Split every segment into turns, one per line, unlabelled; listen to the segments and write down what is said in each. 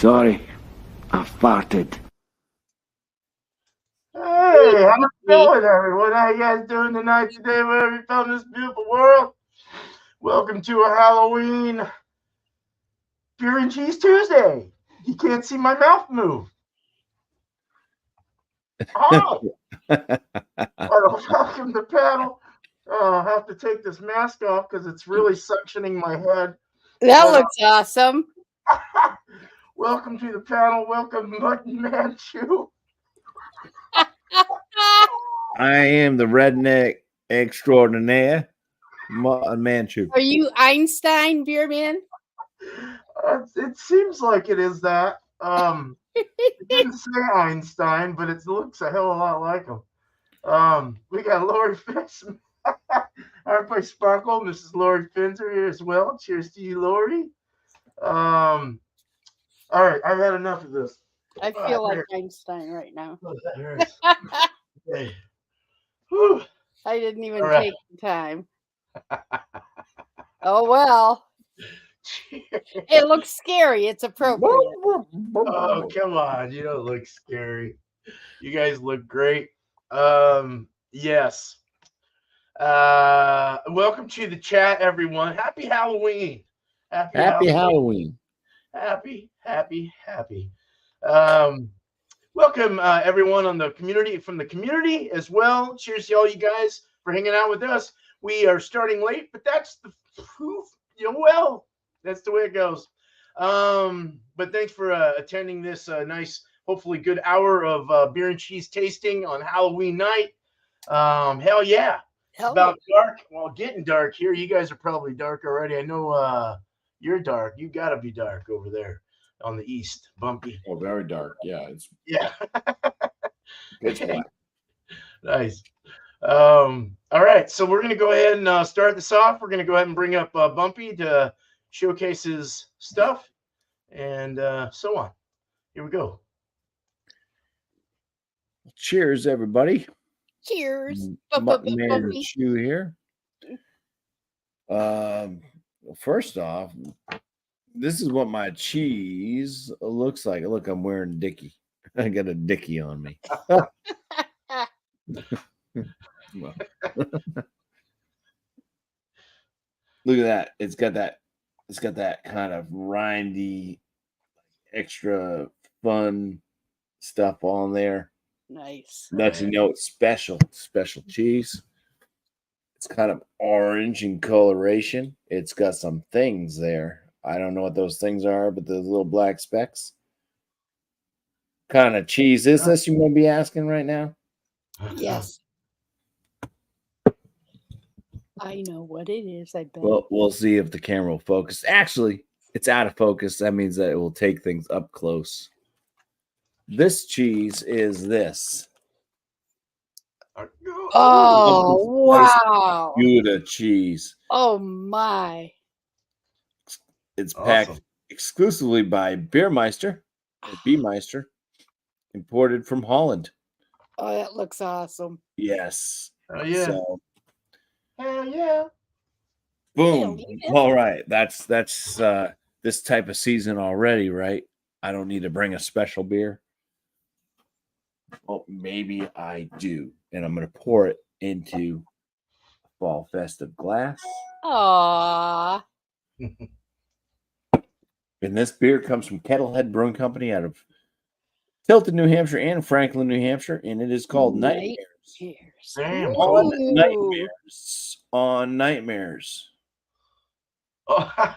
Sorry, I farted.
Hey, how's it going, everyone? How you guys doing tonight, today, wherever you found this beautiful world? Welcome to a Halloween Beer and Cheese Tuesday. You can't see my mouth move. Hi. Welcome to the panel. I have to take this mask off because it's really suctioning my head.
That looks awesome.
Welcome to the panel. Welcome, Mutton Manchu.
I am the redneck extraordinaire, Mutton Manchu.
Are you Einstein, Beer Man?
It seems like it is that. It didn't say Einstein, but it looks a hell of a lot like him. We got Lori Fitz, our by Sparkle. Mrs. Lori Finns are here as well. Cheers to you, Lori. All right, I've had enough of this.
I feel like Einstein right now.
Oh, that hurts. Okay.
I didn't even take the time. Oh, well. It looks scary. It's appropriate.
Oh, come on. You don't look scary. You guys look great. Yes. Welcome to the chat, everyone. Happy Halloween.
Happy Halloween.
Happy. Welcome, everyone on the community, from the community as well. Cheers to all you guys for hanging out with us. We are starting late, but that's the proof. That's the way it goes. But thanks for attending this nice, hopefully good hour of beer and cheese tasting on Halloween night. Hell yeah. It's about dark. Well, getting dark here. You guys are probably dark already. I know you're dark. You got to be dark over there on the east, Bumpy.
Oh, very dark. Yeah.
It's black. Nice. All right. So we're going to go ahead and start this off. We're going to go ahead and bring up Bumpy to showcase his stuff and so on. Here we go.
Cheers, everybody.
Cheers.
Mutton Manchu here. First off, this is what my cheese looks like. Look, I'm wearing a Dickie. I got a Dickie on me. Look at that. It's got that kind of rindy, extra fun stuff on there.
Nice.
That's, it's special cheese. It's kind of orange in coloration. It's got some things there. I don't know what those things are, but the little black specks. Kind of cheese is this, you might be asking right now?
Yes. I know what it is, I bet.
Well, we'll see if the camera will focus. Actually, it's out of focus. That means that it will take things up close. This cheese is this.
Oh, wow.
Gouda cheese.
Oh, my.
It's packed exclusively by Beermeister, or Beemeister, imported from Holland.
Oh, that looks awesome.
Yes.
Oh, yeah.
So,
hell yeah.
Boom. All right. That's this type of season already, right? I don't need to bring a special beer. Well, maybe I do. And I'm going to pour it into a fall festive glass.
Aww.
And this beer comes from Kettlehead Brewing Company out of Tilton, New Hampshire, and Franklin, New Hampshire, and it is called Nightmares.
Damn.
On Nightmares.
Oh,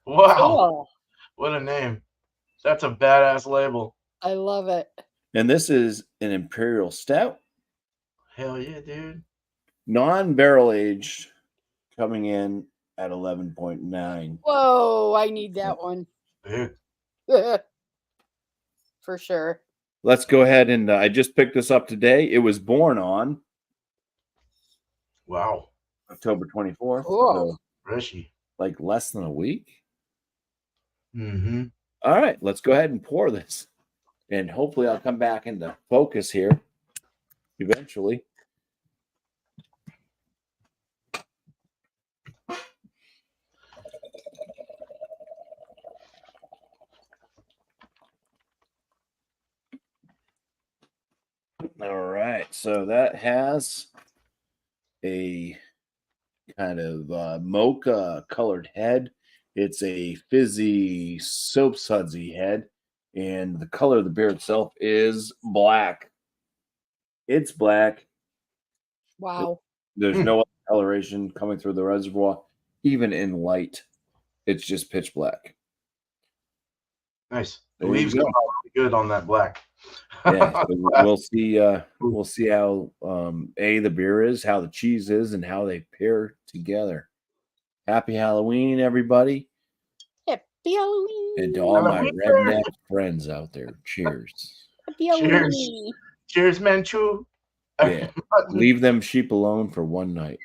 wow.
Cool.
What a name. That's a badass label.
I love it.
And this is an Imperial Stout.
Hell yeah, dude.
Non-barrel aged, coming in at 11.9.
Whoa, I need that one.
Big.
For sure.
Let's go ahead and I just picked this up today. It was born on
Wow.
October 24th.
Cool.
So
Freshy.
like less than a week.
Mm-hmm.
All right, let's go ahead and pour this. And hopefully I'll come back into focus here eventually. All right, so that has a kind of mocha colored head. It's a fizzy soap sudsy head, and the color of the beer itself is black. It's black.
Wow.
There's no other coloration coming through the reservoir, even in light. It's just pitch black.
Nice. The
There you
leaves
go.
come out really good on that black.
Yeah, so we'll see. We'll see how the beer is, how the cheese is, and how they pair together. Happy Halloween, everybody,
Happy Halloween.
and to all my
Halloween.
redneck friends out there. Cheers.
Happy
Cheers.
Halloween.
Cheers, Manchu.
Yeah, leave them sheep alone for one night.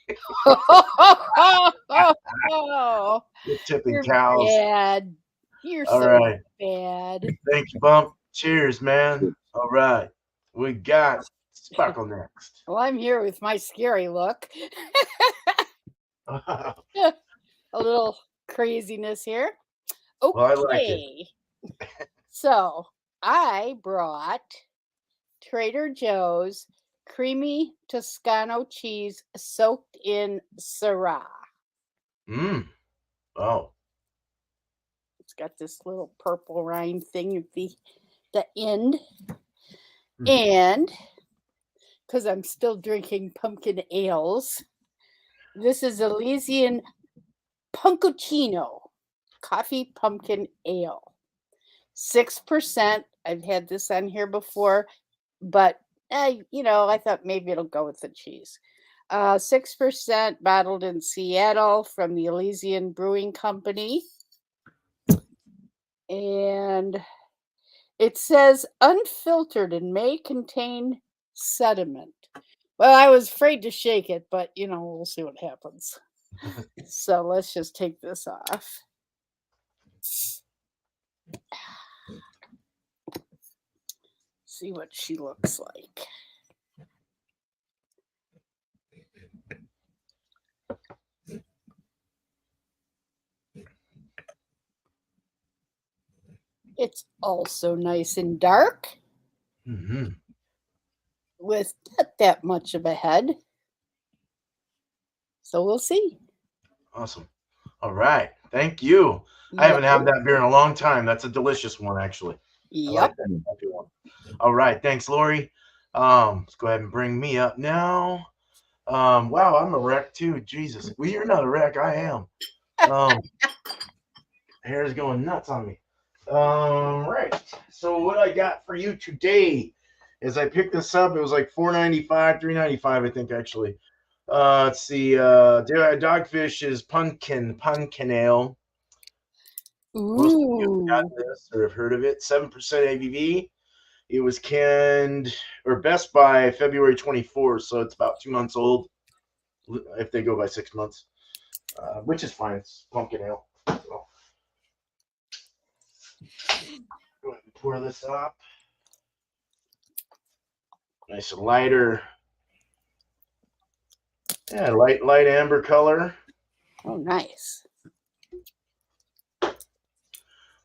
You're tipping
You're
cows.
bad. You're
All
so
right.
bad.
Thank you, Bump. Cheers, man. All right. We got Sparkle next.
Well, I'm here with my scary look. A little craziness here. Okay.
Well, I like it.
So I brought Trader Joe's creamy Toscano cheese soaked in Syrah.
Oh.
It's got this little purple rind thing at the end. And because I'm still drinking pumpkin ales, this is Elysian Punkuccino coffee pumpkin ale. 6%. I've had this on here before, but I thought maybe it'll go with the cheese. 6% bottled in Seattle from the Elysian Brewing Company. And it says unfiltered and may contain sediment. Well, I was afraid to shake it, but we'll see what happens. So let's just take this off. See what she looks like. It's also nice and dark with not that much of a head. So we'll see.
Awesome. All right. Thank you. I haven't had that beer in a long time. That's a delicious one, actually.
Yep.
I like that one. All right. Thanks, Lori. Let's go ahead and bring me up now. Wow, I'm a wreck too. Jesus. Well, you're not a wreck. I am. Hair's going nuts on me. Right. So what I got for you today is I picked this up. It was like $4.95, $3.95, I think, actually. Let's see. Dogfish is pumpkin ale. Most of you have got this or have heard of it. 7% ABV. It was canned or Best by February 24th, so it's about 2 months old if they go by 6 months, which is fine. It's pumpkin ale. So. Go ahead and pour this up. Nice and lighter. Yeah, light amber color.
Oh, nice.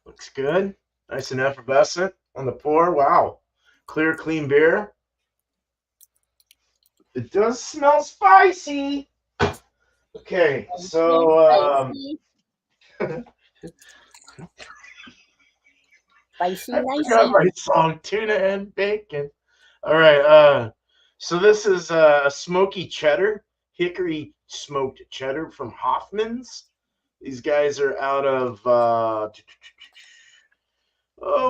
Looks good. Nice and effervescent on the pour. Wow. Clear, clean beer. It does smell spicy. Okay, so
spicy,
I forgot my song, Tuna and Bacon. All right, so this is a smoky cheddar, hickory smoked cheddar from Hoffman's. These guys are out of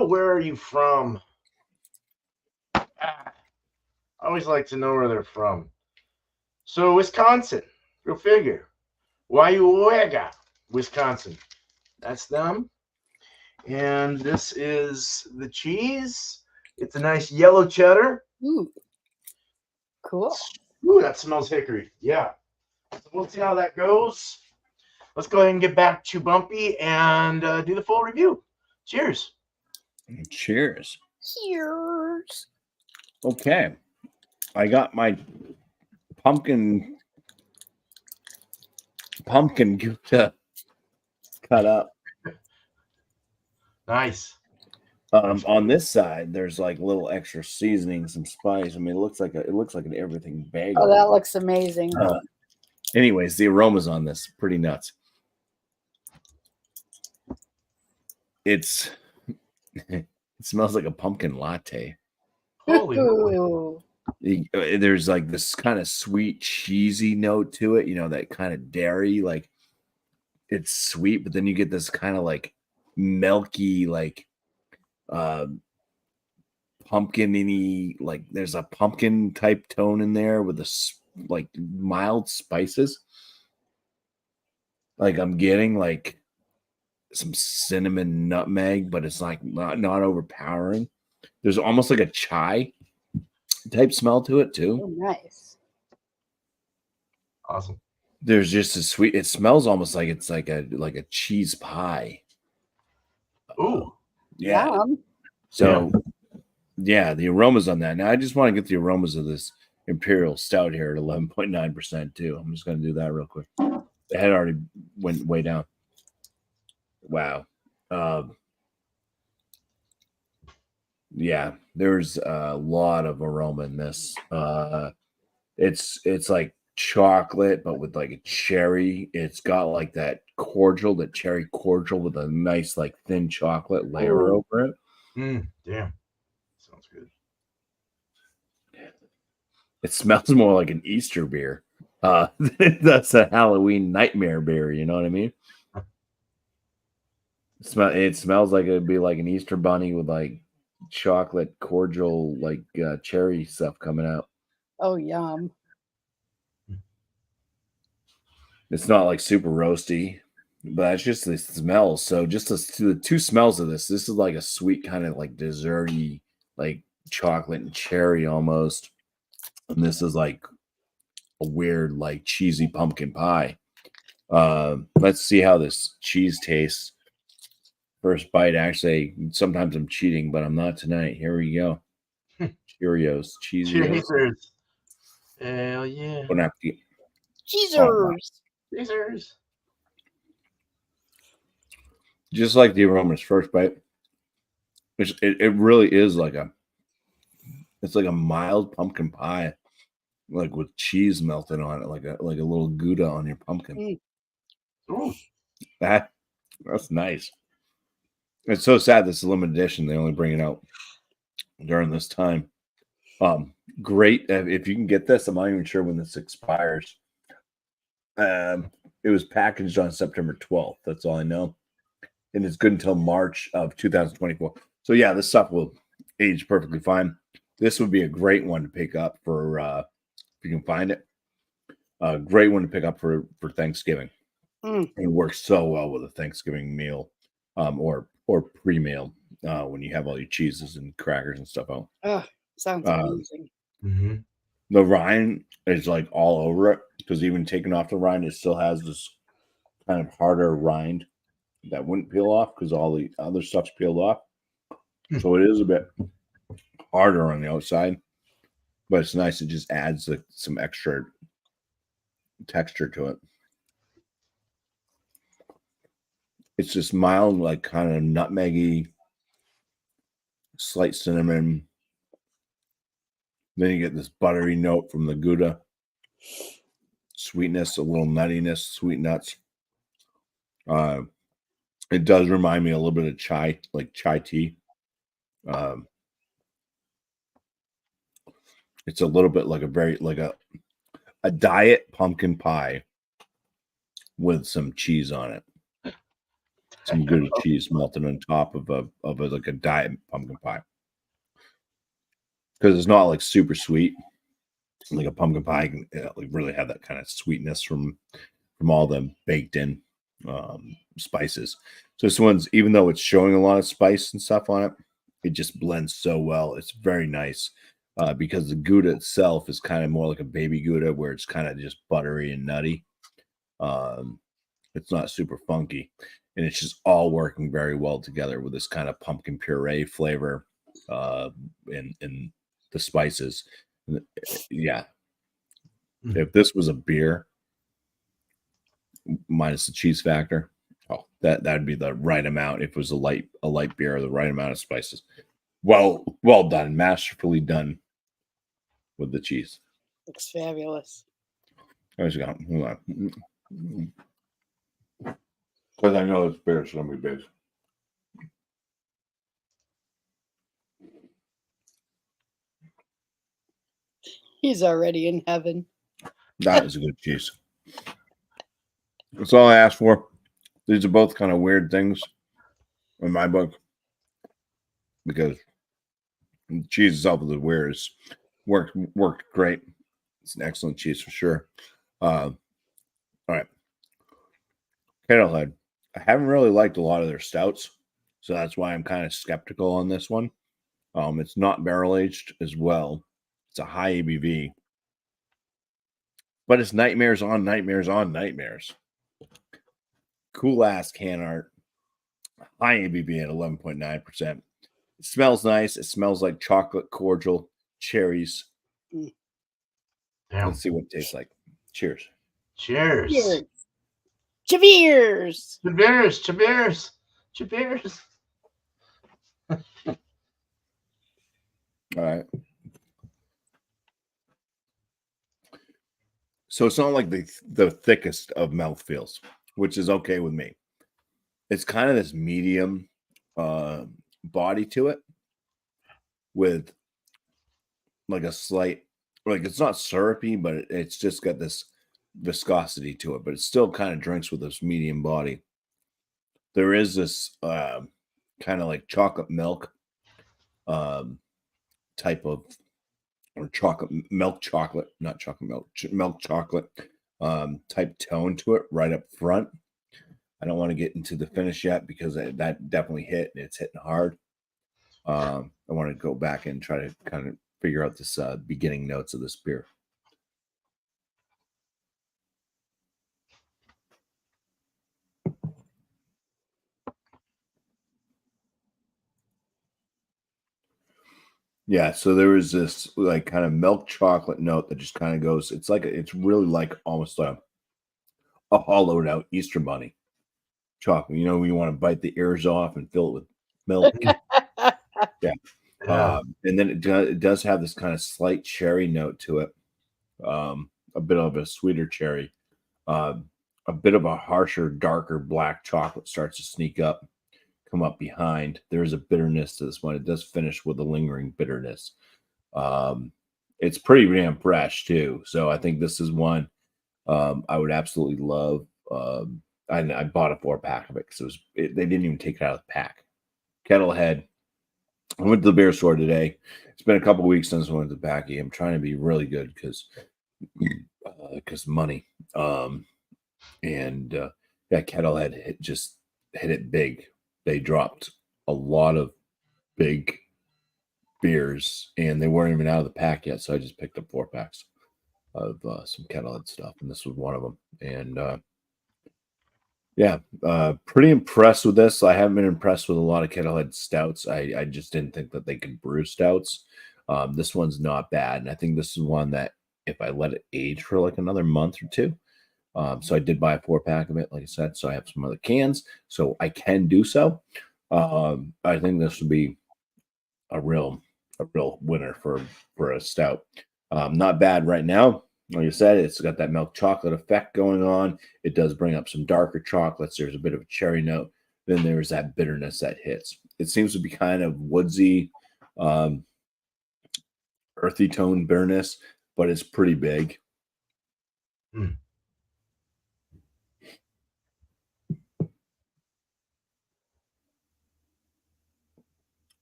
where are you from? I always like to know where they're from. So Wisconsin, go figure. Wayuega, Wisconsin. That's them. And this is the cheese. It's a nice yellow cheddar.
Ooh, cool.
Ooh, that smells hickory. Yeah. So we'll see how that goes. Let's go ahead and get back to Bumpy and do the full review. Cheers.
Cheers.
Cheers.
Okay. I got my pumpkin Gouda cut up.
Nice.
On this side, there's like little extra seasoning, some spice. I mean, it looks like an everything bagel.
Oh, that looks amazing.
Anyways, the aromas on this pretty nuts. It smells like a pumpkin latte.
Holy moly.
Ooh.
There's like this kind of sweet, cheesy note to it. You know, that kind of dairy, like it's sweet, but then you get this kind of like milky, like pumpkin-y, like there's a pumpkin type tone in there with like mild spices. Like I'm getting like some cinnamon nutmeg, but it's like not overpowering. There's almost like a chai type smell to it too.
Oh, nice.
Awesome.
There's just a sweet. It smells almost like it's like a cheese pie.
Ooh.
Yeah.
Yum.
So yeah, the aromas on that. Now I just want to get the aromas of this Imperial Stout here at 11.9% too. I'm just going to do that real quick. The head already went way down. Wow. Yeah, there's a lot of aroma in this. It's like chocolate, but with like a cherry. It's got like that cherry cordial with a nice like thin chocolate layer over it.
Damn. Sounds good.
It smells more like an Easter beer. That's a Halloween nightmare beer. You know what I mean? It smells like it'd be like an Easter bunny with like chocolate cordial, like cherry stuff coming out.
Oh, yum.
It's not like super roasty, but it's just the smells. So just the two smells of this is like a sweet kind of like desserty, like chocolate and cherry almost. And this is like a weird, like cheesy pumpkin pie. Let's see how this cheese tastes. First bite. Actually, sometimes I'm cheating, but I'm not tonight. Here we go. Cheerios, Cheerios.
Cheers. Hell yeah.
Bon appetit.
Cheezers.
Cheers.
Just like the aromas, first bite. It really is like it's like a mild pumpkin pie, like with cheese melted on it, like a little Gouda on your pumpkin.
Ooh.
That's nice. It's so sad this is a limited edition. They only bring it out during this time. Great. If you can get this, I'm not even sure when this expires. It was packaged on September 12th. That's all I know. And it's good until March of 2024. So yeah, this stuff will age perfectly fine. This would be a great one to pick up for if you can find it. A great one to pick up for Thanksgiving. It works so well with a Thanksgiving meal, or pre-meal when you have all your cheeses and crackers and stuff out.
Oh, sounds amazing.
Mm-hmm.
The rind is like all over it because even taking off the rind, it still has this kind of harder rind that wouldn't peel off because all the other stuff's peeled off. So it is a bit harder on the outside, but it's nice. It just adds some extra texture to it. It's just mild, like kind of nutmeggy, slight cinnamon. Then you get this buttery note from the Gouda. Sweetness, a little nuttiness, sweet nuts. It does remind me a little bit of chai, like chai tea. It's a little bit like a diet pumpkin pie with some cheese on it. Some Gouda cheese melted on top of like a diet pumpkin pie. Because it's not like super sweet. Like a pumpkin pie can like really have that kind of sweetness from from all the baked in spices. So this one's, even though it's showing a lot of spice and stuff on it, it just blends so well. It's very nice because the Gouda itself is kind of more like a baby Gouda, where it's kind of just buttery and nutty. It's not super funky, and it's just all working very well together with this kind of pumpkin puree flavor in the spices. Yeah. If this was a beer minus the cheese factor, oh, that'd be the right amount. If it was a light beer, the right amount of spices. Well done, masterfully done with the cheese.
Looks fabulous.
Hold on. Because I know this beer is going to be big.
He's already in heaven.
That is a good cheese. That's all I asked for. These are both kind of weird things in my book, because the cheese itself is weird. It's worked great. It's an excellent cheese for sure. All right. Kettlehead. I haven't really liked a lot of their stouts, so that's why I'm kind of skeptical on this one. It's not barrel aged as well. It's a high ABV, but it's nightmares on nightmares on nightmares. Cool ass can art. High ABV at 11.9%. It smells nice. It smells like chocolate cordial, cherries.
Damn.
Let's see what it tastes like. Cheers.
Cheers.
Cheers. Cheers.
Cheers. Cheers. Cheers.
All right. So it's not like the thickest of mouthfeels, which is okay with me. It's kind of this medium body to it with like a slight, like it's not syrupy, but it's just got this viscosity to it, but it still kind of drinks with this medium body. There is this kind of like chocolate milk type of, or milk chocolate type tone to it right up front. I don't want to get into the finish yet because that definitely hit, and it's hitting hard. I want to go back and try to kind of figure out this beginning notes of this beer. Yeah, so there is this like kind of milk chocolate note that just kind of goes. It's like it's really like almost a hollowed out Easter bunny chocolate. You know, when you want to bite the ears off and fill it with milk. Yeah. And then it does have this kind of slight cherry note to it. A bit of a sweeter cherry. A bit of a harsher, darker black chocolate starts to sneak up. Come up behind. There's a bitterness to this one. It does finish with a lingering bitterness. It's pretty damn fresh too. So I think this is one I would absolutely love. I bought a 4-pack of it because they didn't even take it out of the pack. Kettlehead. I went to the beer store today. It's been a couple weeks since I went to the packy. I'm trying to be really good because money. Kettlehead hit it big. They dropped a lot of big beers, and they weren't even out of the pack yet. So I just picked up 4-packs of some Kettlehead stuff, and this was one of them. And pretty impressed with this. I haven't been impressed with a lot of Kettlehead stouts. I just didn't think that they could brew stouts. This one's not bad, and I think this is one that if I let it age for like another month or two. So I did buy a 4-pack of it, like I said. So I have some other cans, so I can do so. I think this would be a real winner for a stout. Not bad right now. Like I said, it's got that milk chocolate effect going on. It does bring up some darker chocolates. There's a bit of a cherry note. Then there's that bitterness that hits. It seems to be kind of woodsy, earthy tone bitterness, but it's pretty big.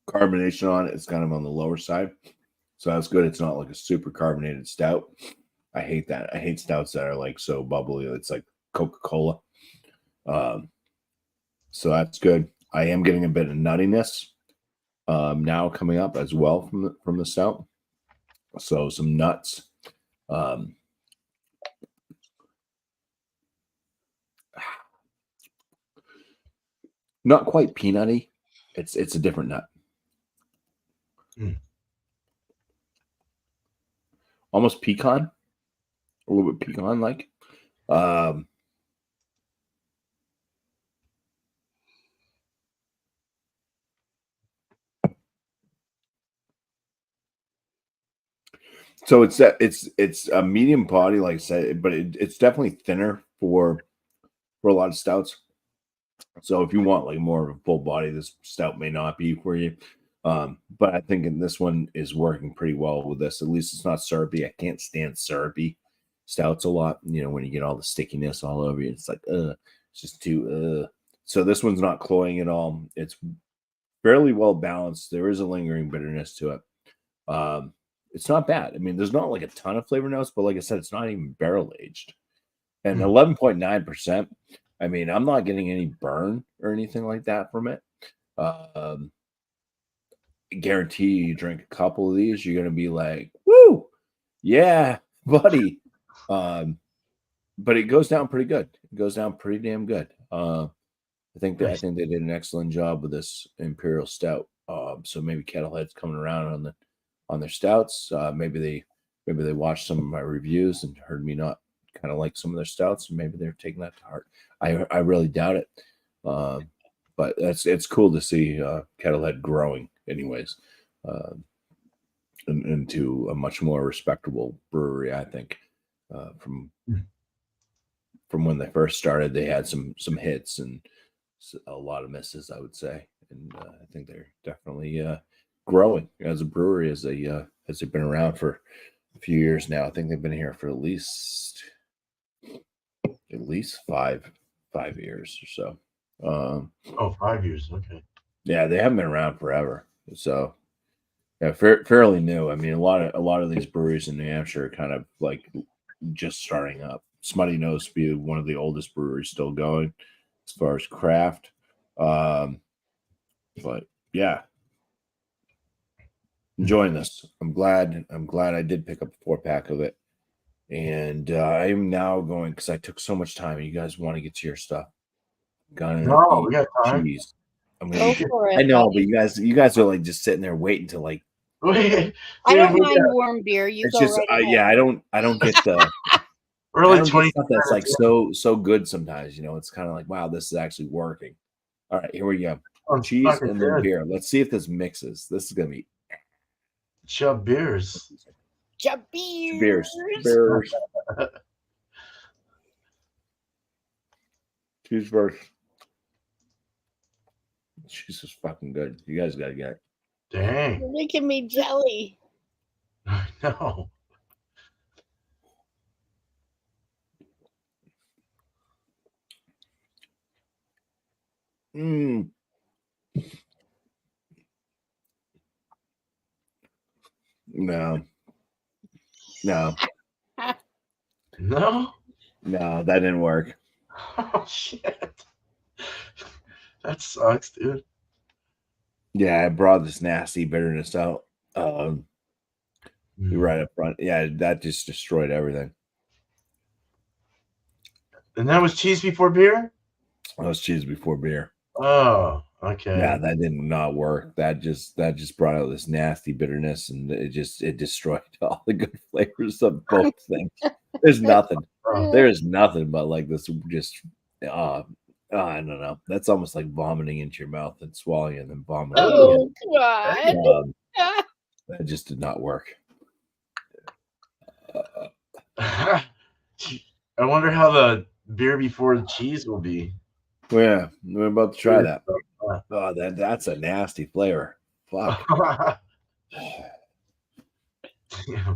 Carbonation on it is kind of on the lower side, so that's good. It's not like a super carbonated stout. I hate that. I hate stouts that are like so bubbly. It's like Coca-Cola. So that's good. I am getting a bit of nuttiness now coming up as well from the stout. So some nuts. Not quite peanutty. It's a different nut. Almost pecan. A little bit pecan-like. So it's a medium body, like I said, but it's definitely thinner for a lot of stouts. So if you want like more of a full body, this stout may not be for you. But I think this one is working pretty well with this. At least it's not syrupy. I can't stand syrupy stouts a lot. You know, when you get all the stickiness all over you, it's like it's just too So this one's not cloying at all. It's fairly well balanced. There is a lingering bitterness to it. It's not bad. I mean, there's not like a ton of flavor notes, but like I said, it's not even barrel aged. And 11.9%. I mean, I'm not getting any burn or anything like that from it. Guarantee you drink a couple of these, you're gonna be like, "Woo, yeah, buddy." But it goes down pretty good. It goes down pretty damn good. I think they did an excellent job with this Imperial Stout. So maybe Kettlehead's coming around on their stouts. Maybe they watched some of my reviews and heard me not kind of like some of their stouts, and maybe they're taking that to heart. I really doubt it. But it's cool to see Kettlehead growing, anyways, into a much more respectable brewery. I think from when they first started, they had some hits and a lot of misses, I would say, and I think they're definitely growing as a brewery as they've been around for a few years now. I think they've been here for at least 5 years or so.
5 years. Okay.
Yeah, they haven't been around forever. So yeah, fairly new. I mean, a lot of these breweries in New Hampshire are kind of like just starting up. Smutty Nose to be one of the oldest breweries still going as far as craft. But yeah, enjoying this. I'm glad I did pick up a 4-pack of it. And I'm now going, because I took so much time. You guys want to get to your stuff.
We got time.
Cheese.
Go for it.
I know, but you guys are like just sitting there waiting to like.
I don't mind warm beer. You
it's
go
just,
right ahead.
yeah, I don't get the
early 20
stuff that's like so good sometimes. You know, it's kind of like, wow, this is actually working. All right, here we go. Cheese and then beer. Let's see if this mixes. This is gonna be
Chub beers.
Chub beers.
Beers. Cheese first. Cheese is fucking good. You guys gotta get it.
Dang.
You're making me jelly.
I know.
No.
No?
No, that didn't work.
Oh, shit. That sucks, dude.
Yeah, I brought this nasty bitterness out. Right up front. Yeah, that just destroyed everything.
And that was cheese before beer?
That was cheese before beer.
Oh, okay.
Yeah, that did not work. That just brought out this nasty bitterness, and it destroyed all the good flavors of both things. There's nothing. There is nothing but like this. Just I don't know. That's almost like vomiting into your mouth and swallowing and then vomiting.
Oh God!
That just did not work.
I wonder how the beer before the cheese will be.
Yeah, we're about to try that. Oh, that's a nasty flavor. Fuck.
Yeah.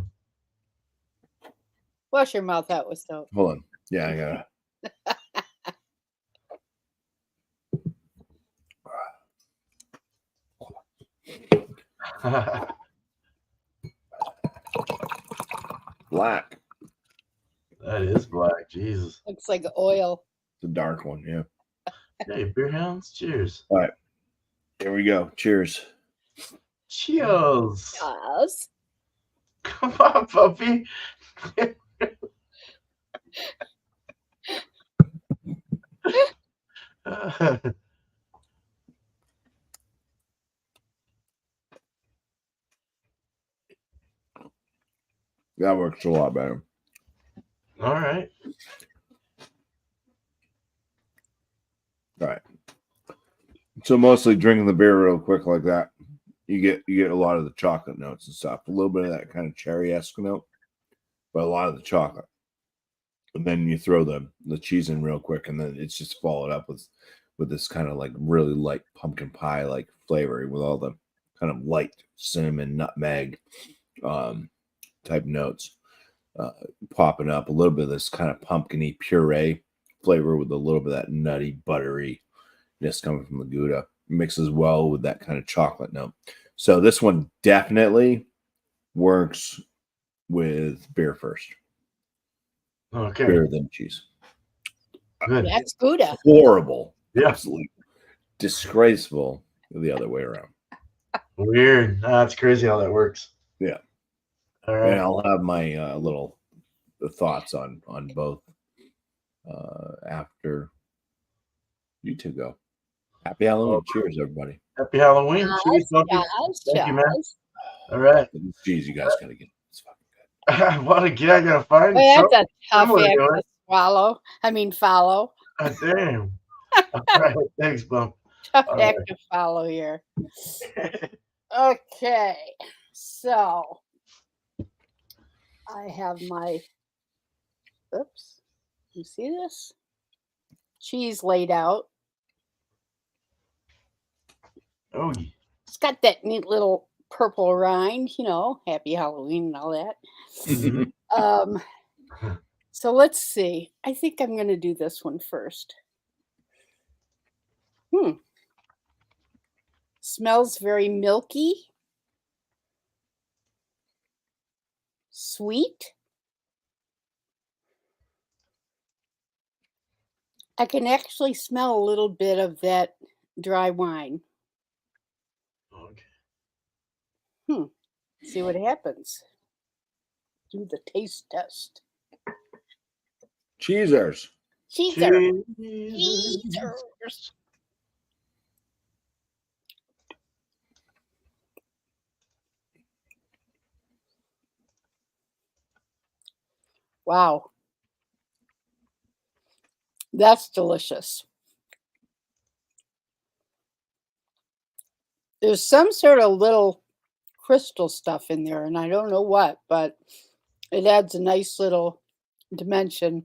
Wash your mouth out with soap.
Hold on. Yeah, I gotta.
That That is black. Jesus.
Looks like oil.
The dark one, yeah.
Hey, beer hounds. Cheers.
All right. Here we go. Cheers.
Cheers.
Yes.
Come on, puppy.
That works a lot better.
All right.
All right. So mostly drinking the beer real quick like that, you get a lot of the chocolate notes and stuff. A little bit of that kind of cherry-esque note, but a lot of the chocolate. And then you throw the cheese in real quick, and then it's just followed up with this kind of like really light pumpkin pie like flavor with all the kind of light cinnamon, nutmeg type notes popping up. A little bit of this kind of pumpkin-y puree flavor with a little bit of that nutty, butteriness coming from the Gouda. Mixes well with that kind of chocolate note. So this one definitely works with beer first.
Okay.
Beer than cheese.
Good.
That's Gouda.
Horrible.
Yeah.
Absolutely disgraceful the other way around.
Weird. That's crazy how that works.
Yeah.
All right.
And I'll have my little thoughts on both after you two go. Happy Halloween. Cheers, everybody.
Happy Halloween. Cheers, Bumpy.
Yes,
Thank you, man.
yes.
All right.
Cheese, you guys gotta get. It's fucking good.
What again? I gotta find
Well,
something.
that's a tough
similar to
act
it.
to swallow. I mean, follow.
Damn. All right. Thanks, Bump.
Tough
All
act to follow here. Okay, so I have my, oops, you see this? Cheese laid out.
Oh, yeah.
It's got that neat little purple rind, you know, happy Halloween and all that. So let's see. I think I'm going to do this one first. Smells very milky. Sweet. I can actually smell a little bit of that dry wine.
Okay.
See what happens. Do the taste test.
Cheezers.
Cheeser.
Cheers.
Cheezers. Wow. That's delicious. There's some sort of little crystal stuff in there, and I don't know what, but it adds a nice little dimension.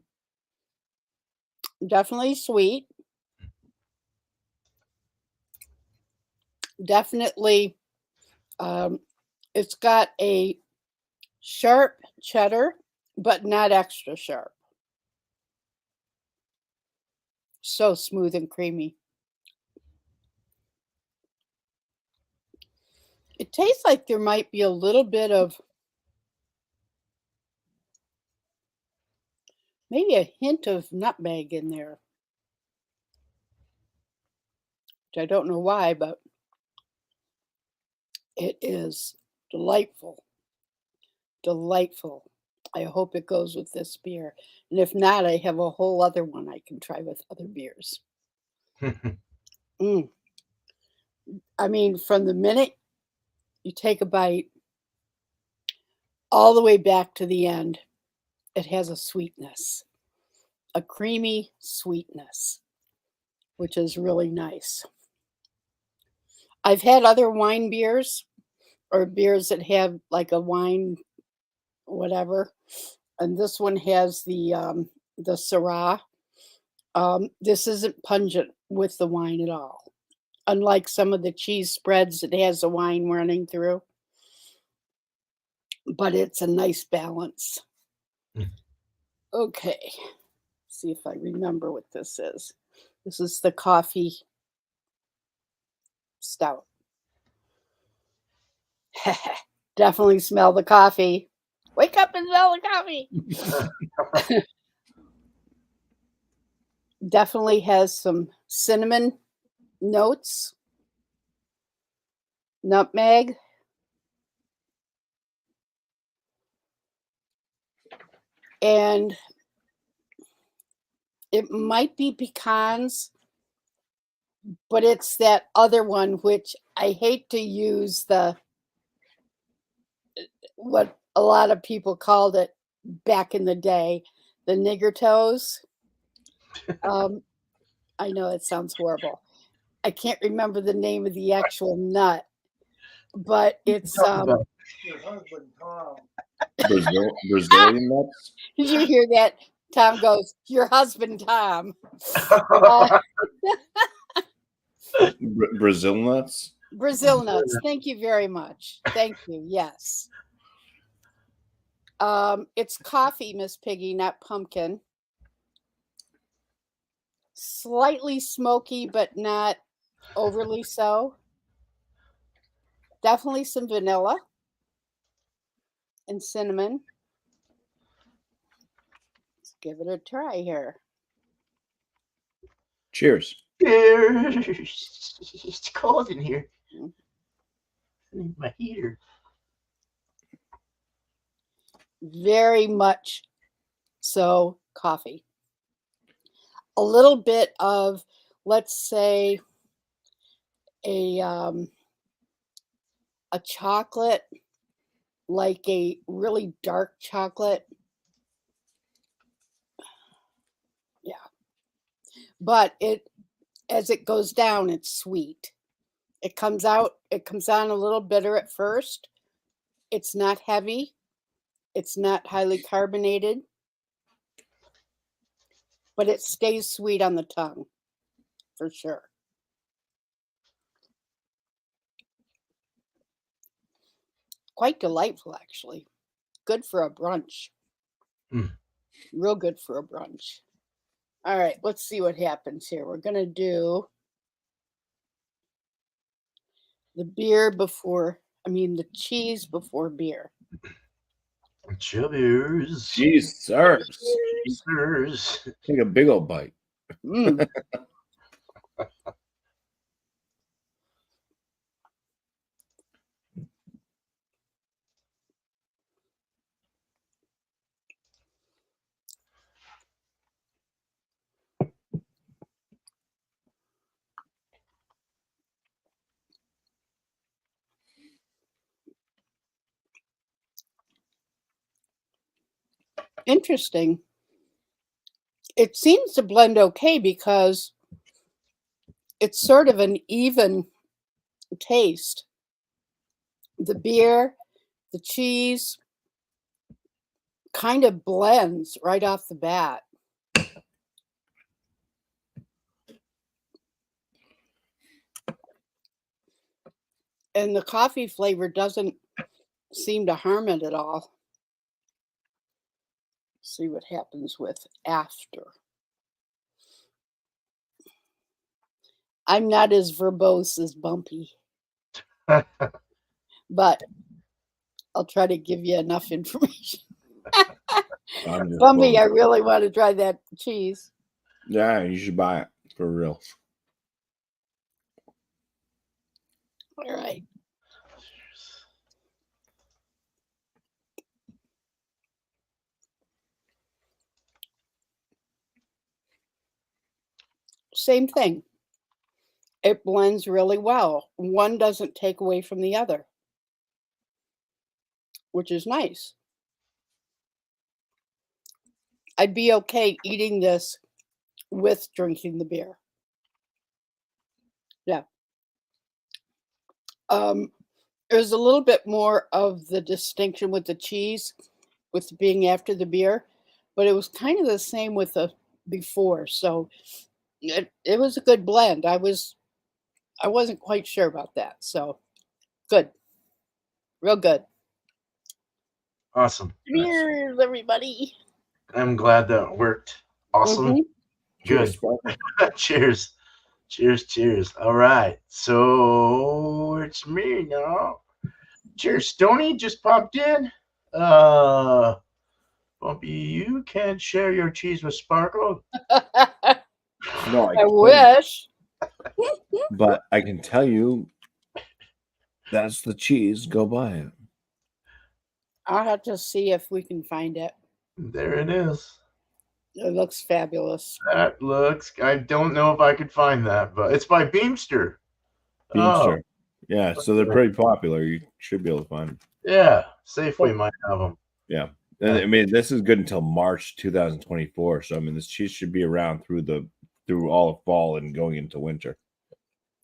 Definitely sweet. Definitely, it's got a sharp cheddar, but not extra sharp. So smooth and creamy. It tastes like there might be a little bit of, maybe a hint of nutmeg in there. Which I don't know why, but it is delightful. Delightful. I hope it goes with this beer. And if not, I have a whole other one I can try with other beers. I mean, from the minute you take a bite all the way back to the end, it has a sweetness, a creamy sweetness, which is really nice. I've had other wine beers or beers that have like a wine whatever, and this one has the Syrah. This isn't pungent with the wine at all, unlike some of the cheese spreads that has the wine running through. But it's a nice balance. Okay, see if I remember what this is. This is the coffee stout. Definitely smell the coffee. Wake up and smell the coffee. Definitely has some cinnamon notes, nutmeg, and it might be pecans, but it's that other one, which I hate to use what a lot of people called it back in the day, the nigger toes. I know it sounds horrible. I can't remember the name of the actual nut, but it's
Brazilian nuts.
did you hear that? Tom goes, your husband, Tom. Uh,
Brazil nuts.
Brazil nuts. Thank you very much. Thank you. Yes. It's coffee, Miss Piggy, not pumpkin. Slightly smoky, but not overly so. Definitely some vanilla and cinnamon. Let's give it a try here.
Cheers.
It's cold in here. I need my heater.
Very much so coffee. A little bit of, let's say, a chocolate, like a really dark chocolate. Yeah. But as it goes down, it's sweet. It comes on a little bitter at first. It's not heavy. It's not highly carbonated. But it stays sweet on the tongue, for sure. Quite delightful, actually. Good for a brunch. Real good for a brunch. All right, let's see what happens here. We're going to do the the cheese before beer.
Cheers.
Cheese, sirs.
Cheers.
Take a big old bite.
Mm. Interesting. It seems to blend okay because it's sort of an even taste. The beer, the cheese kind of blends right off the bat. And the coffee flavor doesn't seem to harm it at all. See what happens with after. I'm not as verbose as Bumpy, but I'll try to give you enough information. Bumpy, I really want to try that cheese.
Yeah, you should buy it for real.
All right. Same thing. It blends really well. One doesn't take away from the other, which is nice. I'd be okay eating this with drinking the beer. Yeah. There's a little bit more of the distinction with the cheese, with being after the beer, but it was kind of the same with the before. So it was a good blend. I wasn't quite sure about that. So good. Real good.
Awesome.
Cheers, everybody.
I'm glad that worked. Awesome. Good. Cheers. Cheers. Cheers. All right. So it's me now. Cheers. Stoney just popped in. Bumpy, you can't share your cheese with Sparkle.
No,
I wish.
But I can tell you that's the cheese. Go buy it.
I'll have to see if we can find it.
There it is.
It looks fabulous.
That looks. I don't know if I could find that, but it's by Beamster.
Beamster.
Oh,
Yeah, so they're pretty popular. You should be able to find them.
yeah. Safeway might have them.
Yeah. I mean, this is good until March 2024. So I mean, this cheese should be around through all of fall and going into winter.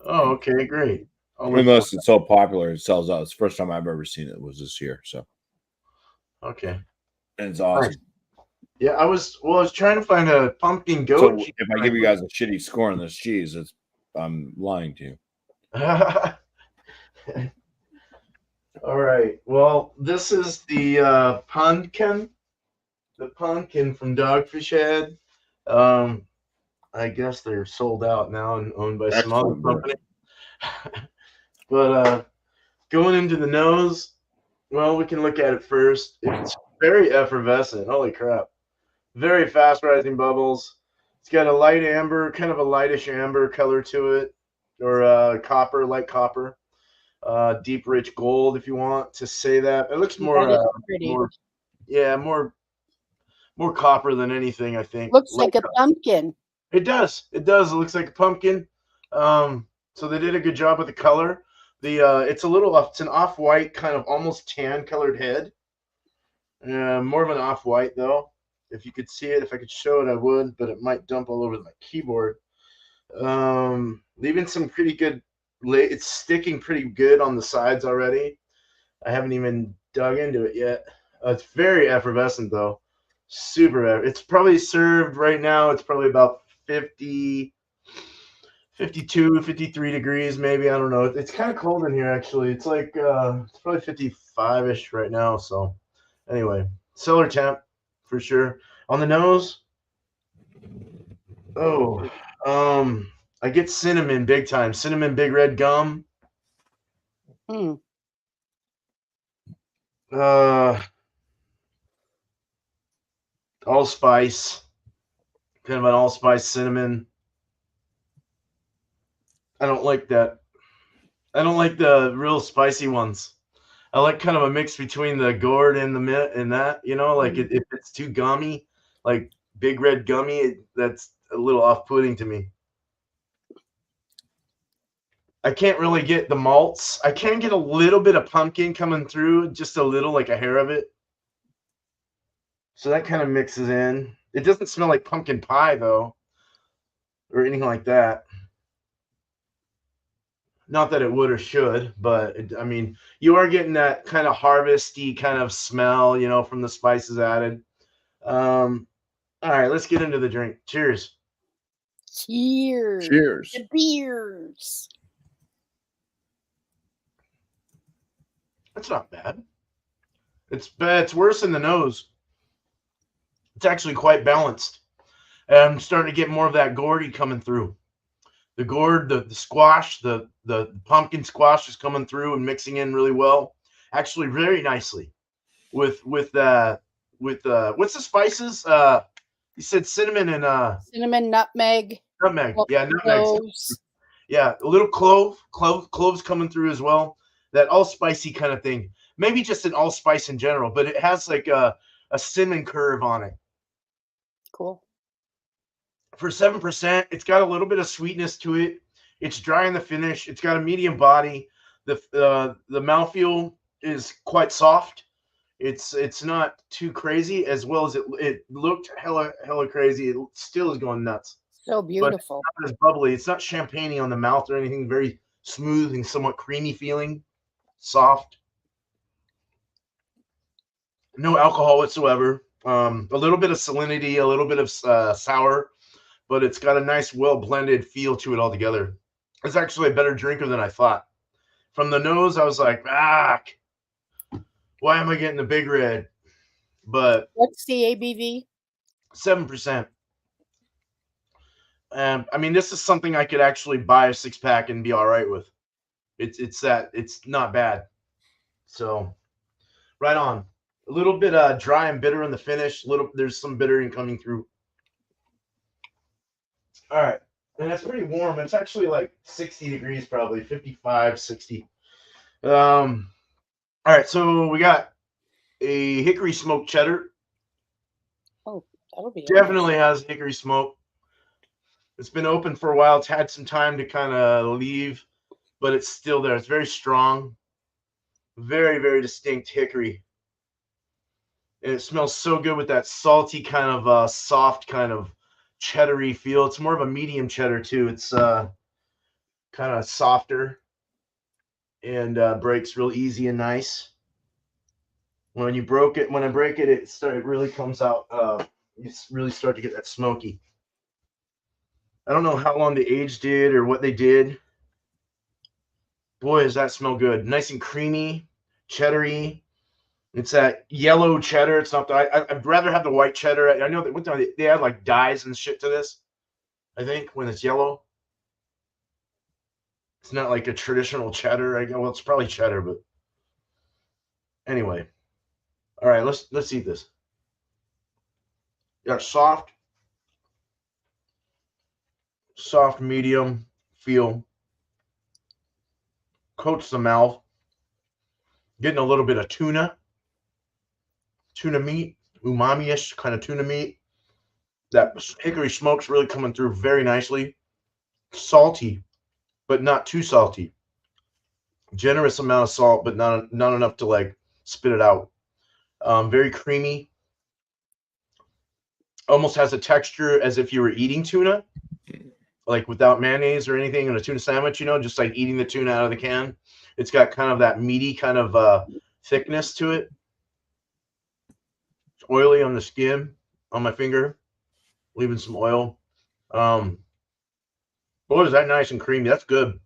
Oh, okay, great.
Unless it's so popular it sells out. It's the first time I've ever seen it was this year. So
okay,
and it's awesome.
Nice. Yeah, I was trying to find a pumpkin goat.
So
cheese.
if I give you guys a shitty score on this cheese, I'm lying to you.
All right. Well, this is the pumpkin from Dogfish Head. I guess they're sold out now and owned by some other company. But going into the nose, well, we can look at it first. It's very effervescent. Holy crap. Very fast rising bubbles. It's got a light amber, kind of a lightish amber color to it, or copper, light copper. Deep rich gold, if you want to say that. It looks more, more copper than anything, I think.
Looks like a pumpkin.
It does. It does. It looks like a pumpkin. So they did a good job with the color. It's an off-white, kind of almost tan colored head. More of an off-white though. If you could see it, if I could show it, I would, but it might dump all over my keyboard. Leaving some pretty good. It's sticking pretty good on the sides already. I haven't even dug into it yet. It's very effervescent though. Super. It's probably served right now. It's probably about 50, 52, 53 degrees, maybe. I don't know. It's kind of cold in here, actually. It's like, it's probably 55-ish right now. So anyway, cellar temp for sure. On the nose, I get cinnamon big time. Cinnamon big red gum. Allspice. Kind of an allspice cinnamon. I don't like that. I don't like the real spicy ones. I like kind of a mix between the gourd and the mint and that, like if it's too gummy, like big red gummy, that's a little off-putting to me. I can't really get the malts. I can get a little bit of pumpkin coming through, just a little, like a hair of it. So that kind of mixes in. It doesn't smell like pumpkin pie though, or anything like that. Not that it would or should, but I mean, you are getting that kind of harvesty kind of smell, from the spices added. All right, let's get into the drink. Cheers.
Cheers.
Cheers.
The beers.
That's not bad. It's bad. It's worse in the nose. It's actually quite balanced. And I'm starting to get more of that gourdy coming through. The gourd, the squash, the pumpkin squash is coming through and mixing in really well. Actually, very nicely with what's the spices? You said cinnamon and
cinnamon, nutmeg.
Nutmeg, yeah, nutmeg. Yeah, a little cloves coming through as well. That all-spicy kind of thing. Maybe just an allspice in general, but it has like a cinnamon curve on it.
Cool.
For 7%, it's got a little bit of sweetness to it. It's dry in the finish. It's got a medium body. The mouthfeel is quite soft. It's not too crazy, as well as it looked hella crazy. It still is going nuts.
So beautiful.
But it's not as bubbly. It's not champagne-y on the mouth or anything. Very smooth and somewhat creamy feeling. Soft. No alcohol whatsoever. A little bit of salinity, a little bit of sour, but it's got a nice, well-blended feel to it altogether. It's actually a better drinker than I thought. From the nose, I was like, why am I getting the big red? But
what's the ABV?
7%. I mean, this is something I could actually buy a 6-pack and be all right with. It's not bad. So, right on. A little bit dry and bitter in the finish. There's some bittering coming through. All right, And it's pretty warm. It's actually like 60 degrees, probably 55, 60. All right, so we got a hickory smoked cheddar.
Oh, that'll be
Definitely has hickory smoke. It's been open for a while. It's had some time to kind of leave, but it's still there. It's very strong, very, very distinct hickory. And it smells so good with that salty kind of soft kind of cheddary feel. It's more of a medium cheddar too. It's kind of softer and breaks real easy and nice. When I break it, it really comes out. You really start to get that smoky. I don't know how long the age did or what they did. Boy, does that smell good. Nice and creamy, cheddary. It's that yellow cheddar. It's not I'd rather have the white cheddar. I know that they add like dyes and shit to this. I think when it's yellow, it's not like a traditional cheddar. Well, it's probably cheddar, but anyway. All right, let's eat this. Got soft medium feel. Coats the mouth. Getting a little bit of tuna meat, umami-ish kind of tuna meat. That hickory smoke's really coming through very nicely. Salty, but not too salty. Generous amount of salt, but not enough to like spit it out. Very creamy. Almost has a texture as if you were eating tuna, like without mayonnaise or anything in a tuna sandwich, just like eating the tuna out of the can. It's got kind of that meaty kind of thickness to it. It's oily on the skin, on my finger, leaving some oil. Boy, is that nice and creamy. That's good.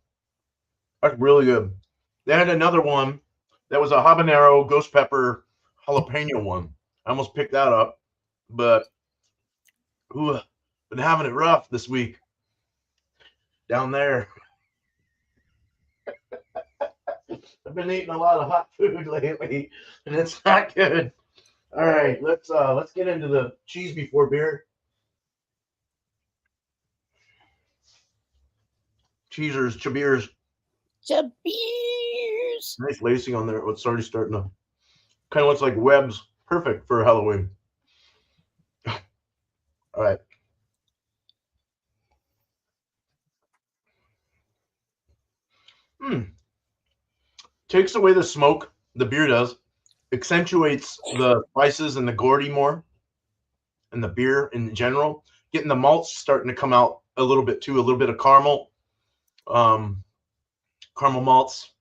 That's really good. They had another one that was a habanero ghost pepper jalapeno one. I almost picked that up, but been having it rough this week down there. I've been eating a lot of hot food lately, and it's not good. All right, let's get into the cheese before beer. Cheesers, chabeers.
Chabeers.
Nice lacing on there. It's already starting to kind of looks like webs. Perfect for Halloween. All right. Takes away the smoke. The beer does. Accentuates the spices and the gourdy more, and the beer in general. Getting the malts starting to come out a little bit too. A little bit of caramel, caramel malts.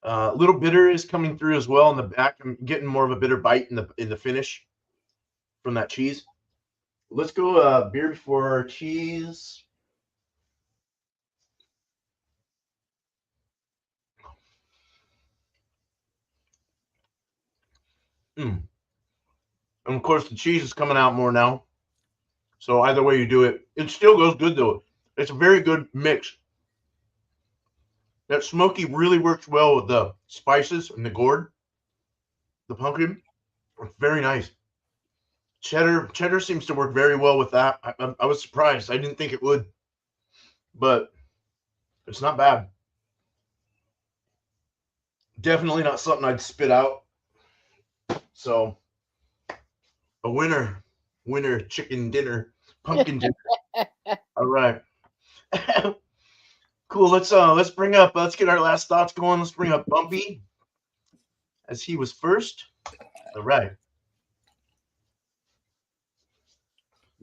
A little bitter is coming through as well in the back. I'm getting more of a bitter bite in the finish from that cheese. Let's go beer before cheese. And of course, the cheese is coming out more now. So either way you do it, it still goes good though. It's a very good mix. That smoky really works well with the spices and the gourd, the pumpkin. It's very nice. Cheddar seems to work very well with that. I was surprised. I didn't think it would, but it's not bad. Definitely not something I'd spit out. So a winner chicken dinner, pumpkin dinner. All right. Cool. Let's get our last thoughts going. Let's bring up Bumpy as he was first. All right.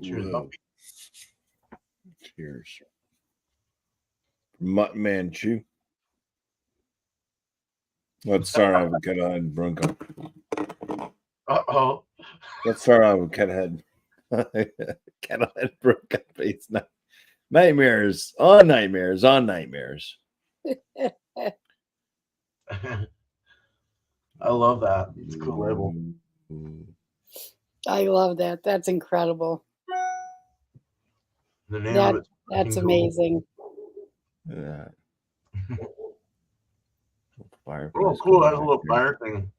Cheers, Bumpy.
Cheers. Mutt Manchu. Let's start off with Kettlehead and Bronco.
Uh-oh.
Let's start off with Kettlehead. Kettlehead Bronco face. Nightmares on nightmares on nightmares.
I love that. It's a cool label.
I love that. That's incredible.
The name of it.
That's amazing.
Yeah.
Oh, cool. That's a little fire thing.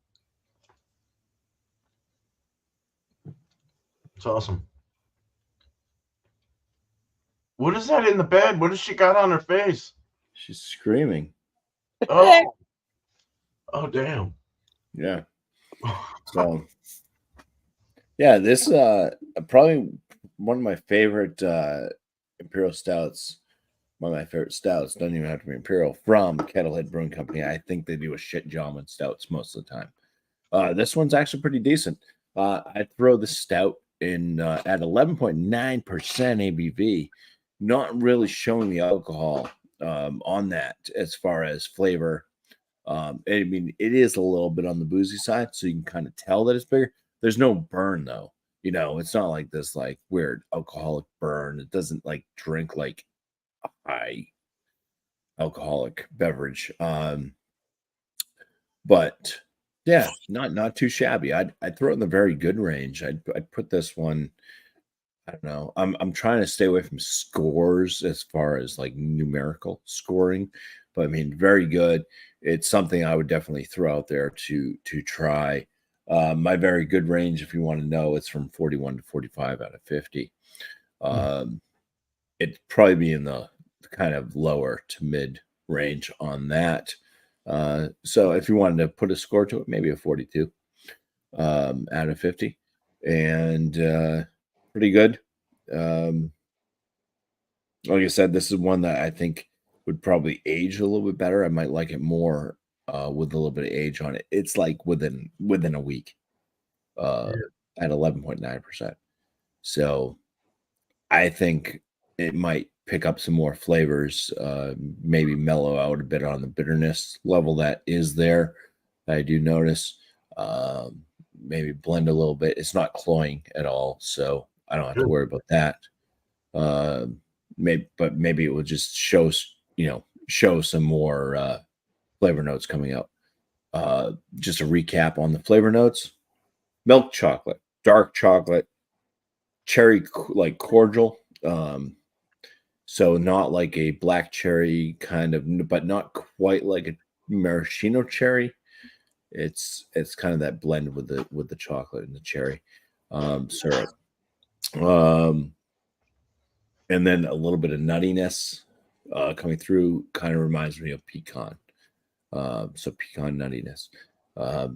It's awesome. What is that in the bed? What has she got on her face?
She's screaming.
Oh, oh, damn.
Yeah. So, yeah, this probably one of my favorite imperial stouts. One of my favorite stouts doesn't even have to be imperial from Kettlehead Brewing Company. I think they do a shit job on stouts most of the time. This one's actually pretty decent. I'd throw the stout in at 11.9% ABV, not really showing the alcohol on that as far as flavor. I mean, it is a little bit on the boozy side, so you can kind of tell that it's bigger. There's no burn though. It's not like this like weird alcoholic burn. It doesn't like drink like a high alcoholic beverage. But yeah, not too shabby. I'd throw it in the very good range. I'd put this one. I don't know. I'm trying to stay away from scores as far as like numerical scoring, but I mean, very good. It's something I would definitely throw out there to try. My very good range, if you want to know, it's from 41 to 45 out of 50. It'd probably be in the kind of lower to mid range on that. So if you wanted to put a score to it, maybe a 42 out of 50, and pretty good. Like I said, this is one that I think would probably age a little bit better. I might like it more with a little bit of age on it. It's like within a week at 11.9%. So I think it might pick up some more flavors, maybe mellow out a bit on the bitterness level that is there. I do notice. Maybe blend a little bit. It's not cloying at all, so I don't have to worry about that. Maybe it will just show some more flavor notes coming out. Just a recap on the flavor notes: milk chocolate, dark chocolate, cherry like cordial. So not like a black cherry kind of, but not quite like a maraschino cherry. It's kind of that blend with the chocolate and the cherry syrup. And then a little bit of nuttiness coming through. Kind of reminds me of pecan. So pecan nuttiness.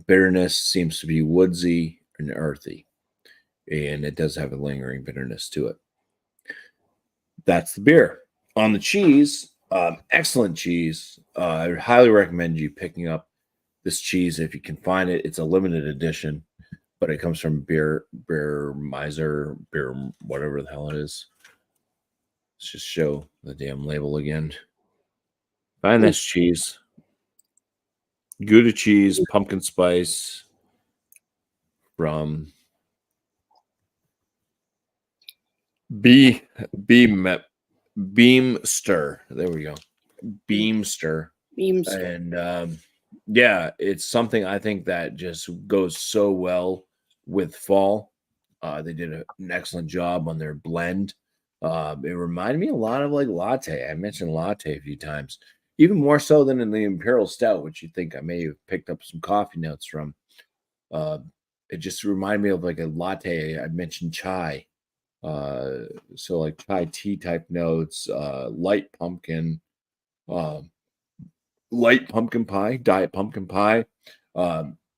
Bitterness seems to be woodsy and earthy, and it does have a lingering bitterness to it. That's the beer. On the cheese, excellent cheese. I highly recommend you picking up this cheese if you can find it. It's a limited edition, but it comes from Beer Miser, Beer whatever the hell it is. Let's just show the damn label again. Find this cheese. Gouda cheese, pumpkin spice from Beamster. There we go. Beamster. And yeah, it's something I think that just goes so well with fall. They did an excellent job on their blend. It reminded me a lot of like latte. I mentioned latte a few times, even more so than in the Imperial Stout, which you think I may have picked up some coffee notes from. It just reminded me of like a latte. I mentioned chai. So like chai tea type notes, light pumpkin pie, diet pumpkin pie.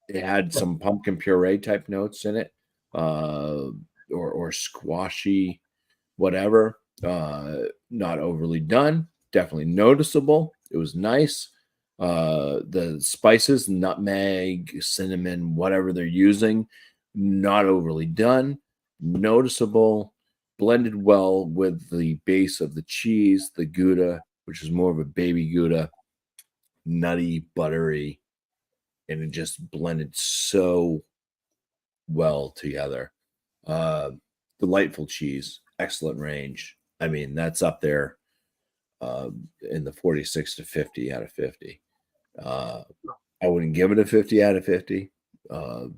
It had some pumpkin puree type notes in it, or squashy, whatever. Not overly done, definitely noticeable. It was nice. The spices, nutmeg, cinnamon, whatever they're using, not overly done, noticeable, blended well with the base of the cheese, the Gouda, which is more of a baby Gouda, nutty, buttery, and it just blended so well together. Delightful cheese, excellent range. I mean, that's up there in the 46 to 50 out of 50. I wouldn't give it a 50 out of 50. I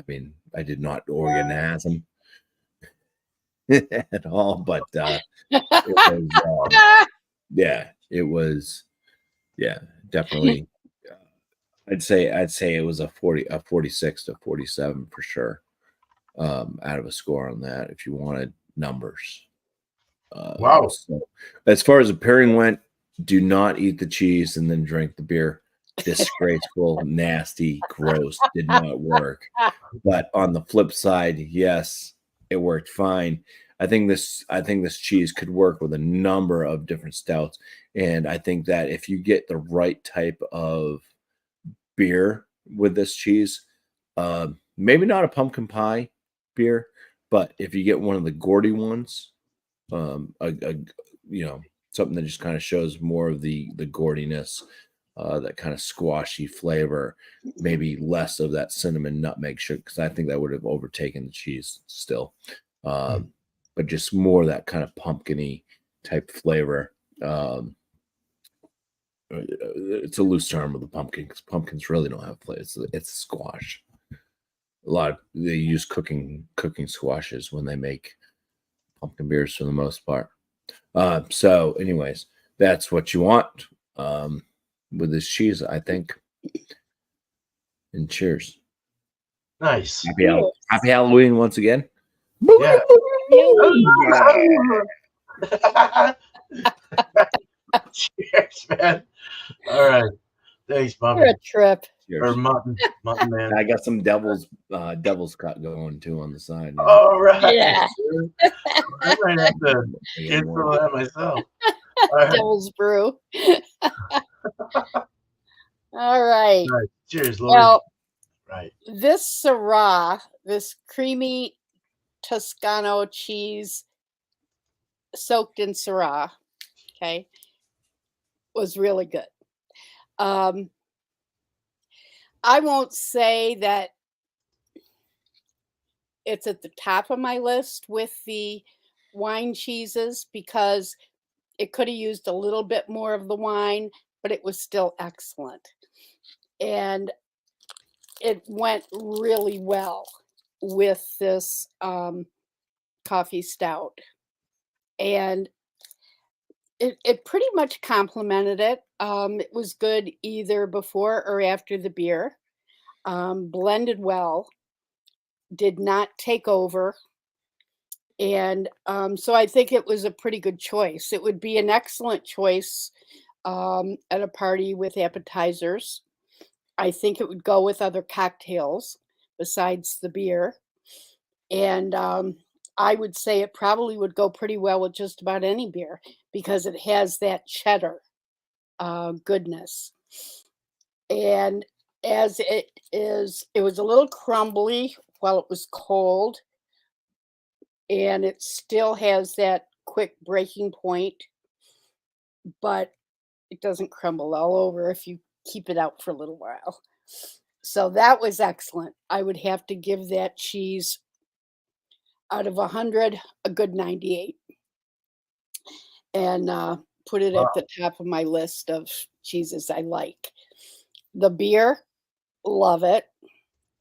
mean, I did not orgasm at all, but it was definitely. I'd say it was a 46 to 47 for sure. Out of a score on that, if you wanted numbers.
Wow.
So as far as the pairing went, do not eat the cheese and then drink the beer. Disgraceful, nasty, gross. Did not work. But on the flip side, yes, it worked fine. I think this cheese could work with a number of different stouts, and I think that if you get the right type of beer with this cheese, maybe not a pumpkin pie beer, but if you get one of the Gordy ones, something that just kind of shows more of the gordiness, that kind of squashy flavor, maybe less of that cinnamon nutmeg sugar, because I think that would have overtaken the cheese still. But just more of that kind of pumpkin-y type flavor. It's a loose term with the pumpkin because pumpkins really don't have flavor. It's squash. They use cooking squashes when they make pumpkin beers for the most part. So anyways, that's what you want with this cheese, I think. And cheers.
Nice.
Happy Halloween once again.
Yeah. Cheers, man. All right. Thanks, Bumpy.
For a trip.
Or mutton man.
I got some devil's cut going too on the side.
All right.
Yeah.
I might have to get some of that myself. All right.
Devil's brew. All right.
All right. Cheers, Lord.
Well,
right.
This Syrah, this creamy Toscano cheese soaked in Syrah, okay, was really good. I won't say that it's at the top of my list with the wine cheeses because it could have used a little bit more of the wine, but it was still excellent. And it went really well with this coffee stout. And it pretty much complemented it. It was good either before or after the beer. Blended well, did not take over. And so I think it was a pretty good choice. It would be an excellent choice at a party with appetizers. I think it would go with other cocktails besides the beer. And I would say it probably would go pretty well with just about any beer because it has that cheddar goodness. And as it was a little crumbly while it was cold, and it still has that quick breaking point, but it doesn't crumble all over if you keep it out for a little while. So that was excellent. I would have to give that cheese out of 100, a good 98. And put it at the top of my list of cheeses I like. The beer, love it.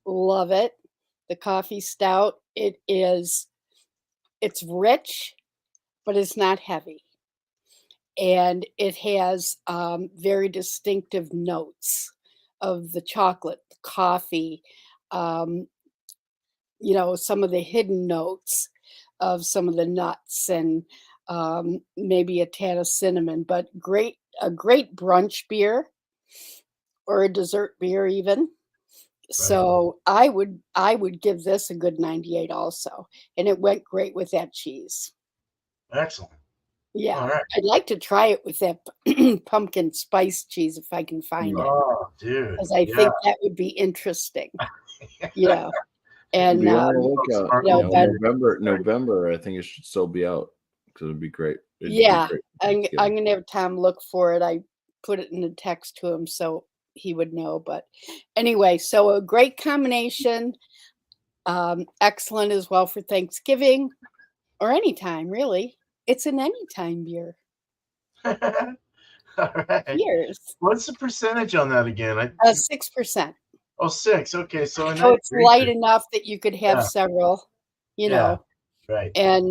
Love it. The coffee stout, it's rich, but it's not heavy. And it has very distinctive notes of the chocolate, the coffee, some of the hidden notes of some of the nuts and maybe a tad of cinnamon, but a great brunch beer or a dessert beer even. Right. So I would give this a good 98 also. And it went great with that cheese.
Excellent.
Yeah, all right. I'd like to try it with that pumpkin spice cheese if I can find it.
Oh, dude!
Because I think that would be interesting. And
November, I think it should still be out because it'd be great.
I'm gonna have Tom look for it. I put it in a text to him so he would know. But anyway, so a great combination. Excellent as well for Thanksgiving or anytime, really. It's an anytime beer.
All right.
Cheers.
What's the percentage on that again?
6%.
Oh, 6. Okay, so
it's light enough that you could have several,
right,
and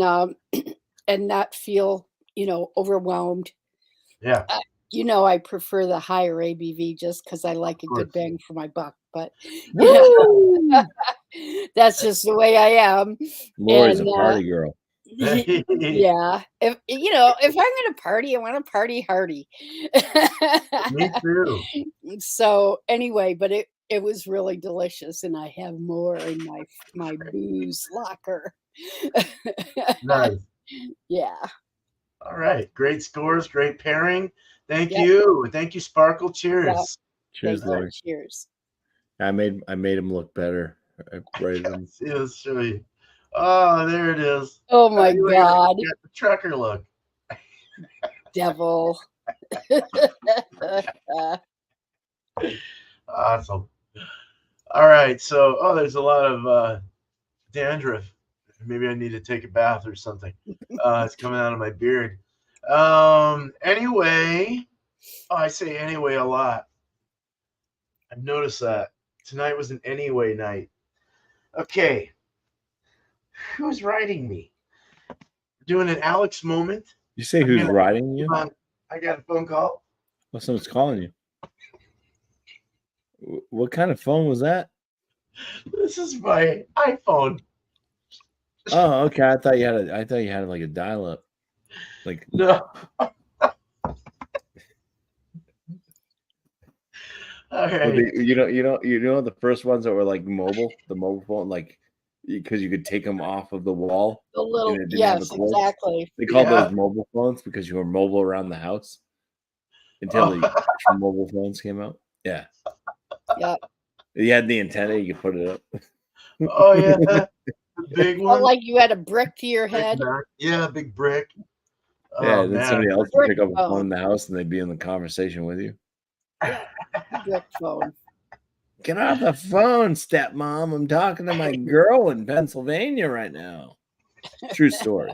not feel, overwhelmed.
Yeah.
I prefer the higher ABV just because I like a good bang for my buck. But that's just the way I am.
Lori's a party girl.
Yeah. If if I'm gonna party, I want to party hardy.
Me too.
So anyway, but it was really delicious, and I have more in my booze locker.
Nice.
Yeah.
All right. Great scores. Great pairing. Thank
Yep.
you. Thank you, Sparkle.
Yep.
Cheers.
Cheers,
Thank you.
Lori.
Cheers.
I made him look better. I rated him.
See, let's show you. Oh, there it is.
Oh my
You
God,
got the trucker look.
devil.
Awesome. All right. So, there's a lot of dandruff. Maybe I need to take a bath or something. It's coming out of my beard. Anyway, I say anyway a lot. I've noticed that. Tonight was an anyway night. Okay. Who's writing me? Doing an Alex moment.
You say who's riding you?
I got a phone call.
Well, someone's calling you. What kind of phone was that?
This is my iPhone.
Oh, okay. I thought you had like a dial-up. Like
No. All right.
Well, the first ones that were like mobile, the mobile phone, like because you could take them off of the wall.
The little,
and it didn't have
yes,
a cord.
exactly.
They called those mobile phones because you were mobile around the house until the actual mobile phones came out. Yeah.
Yeah.
You had the antenna, you could put it up.
Oh yeah, the big one.
Like you had a brick to your head.
Yeah, big brick.
Yeah,
Oh,
then somebody else would pick up a phone in the house and they'd be in the conversation with you.
Yeah, brick phone.
Get off the phone, stepmom. I'm talking to my girl in Pennsylvania right now. True story.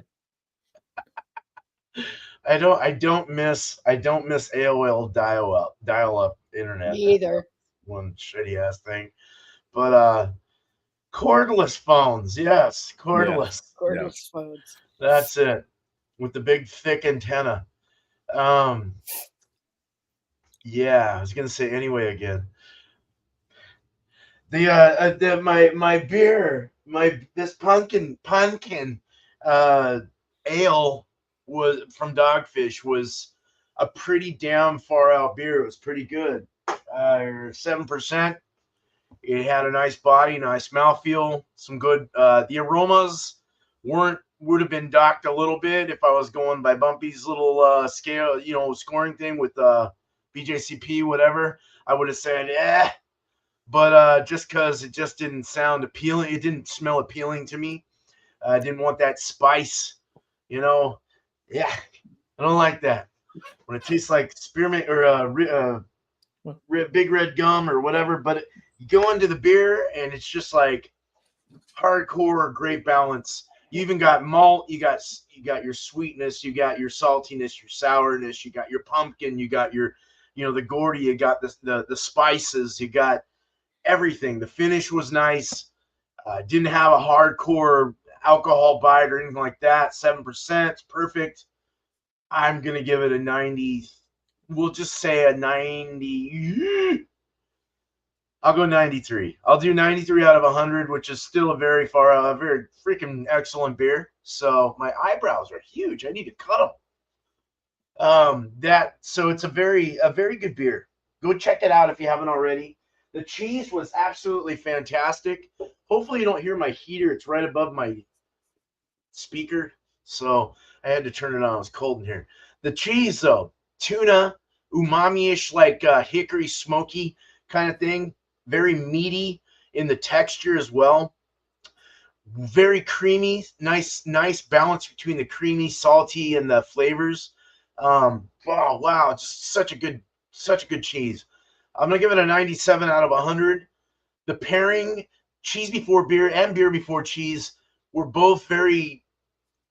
I don't miss AOL dial up internet.
Me either.
One shitty ass thing. But cordless phones, yes, cordless.
Yeah. Cordless phones.
That's it. With the big thick antenna. Yeah, I was gonna say anyway again. My beer, this pumpkin ale was from Dogfish was a pretty damn far out beer. It was pretty good. 7%. It had a nice body, nice mouthfeel, some good. The aromas would have been docked a little bit if I was going by Bumpy's little scale, scoring thing with BJCP, whatever. I would have said, eh. But just because it just didn't sound appealing, it didn't smell appealing to me. I didn't want that spice, Yeah, I don't like that. When it tastes like spearmint or big red gum or whatever, but you go into the beer and it's just like hardcore, great balance. You even got malt, you got your sweetness, you got your saltiness, your sourness, you got your pumpkin, you got your, the Gordy, you got the spices, you got everything. The finish was nice. Didn't have a hardcore alcohol bite or anything like that. 7%, perfect. I'm gonna give it a 90. We'll just say a 90. I'll go 93. I'll do 93 out of 100, which is still a very freaking excellent beer. So my eyebrows are huge. I need to cut them. So it's a very good beer. Go check it out if you haven't already. The cheese was absolutely fantastic. Hopefully you don't hear my heater. It's right above my speaker, so I had to turn it on. It was cold in here. The cheese, though, tuna, umami-ish, like hickory smoky kind of thing. Very meaty in the texture as well. Very creamy. Nice balance between the creamy, salty, and the flavors. Wow, just such a good cheese. I'm gonna give it a 97 out of 100. The pairing, cheese before beer and beer before cheese, were both very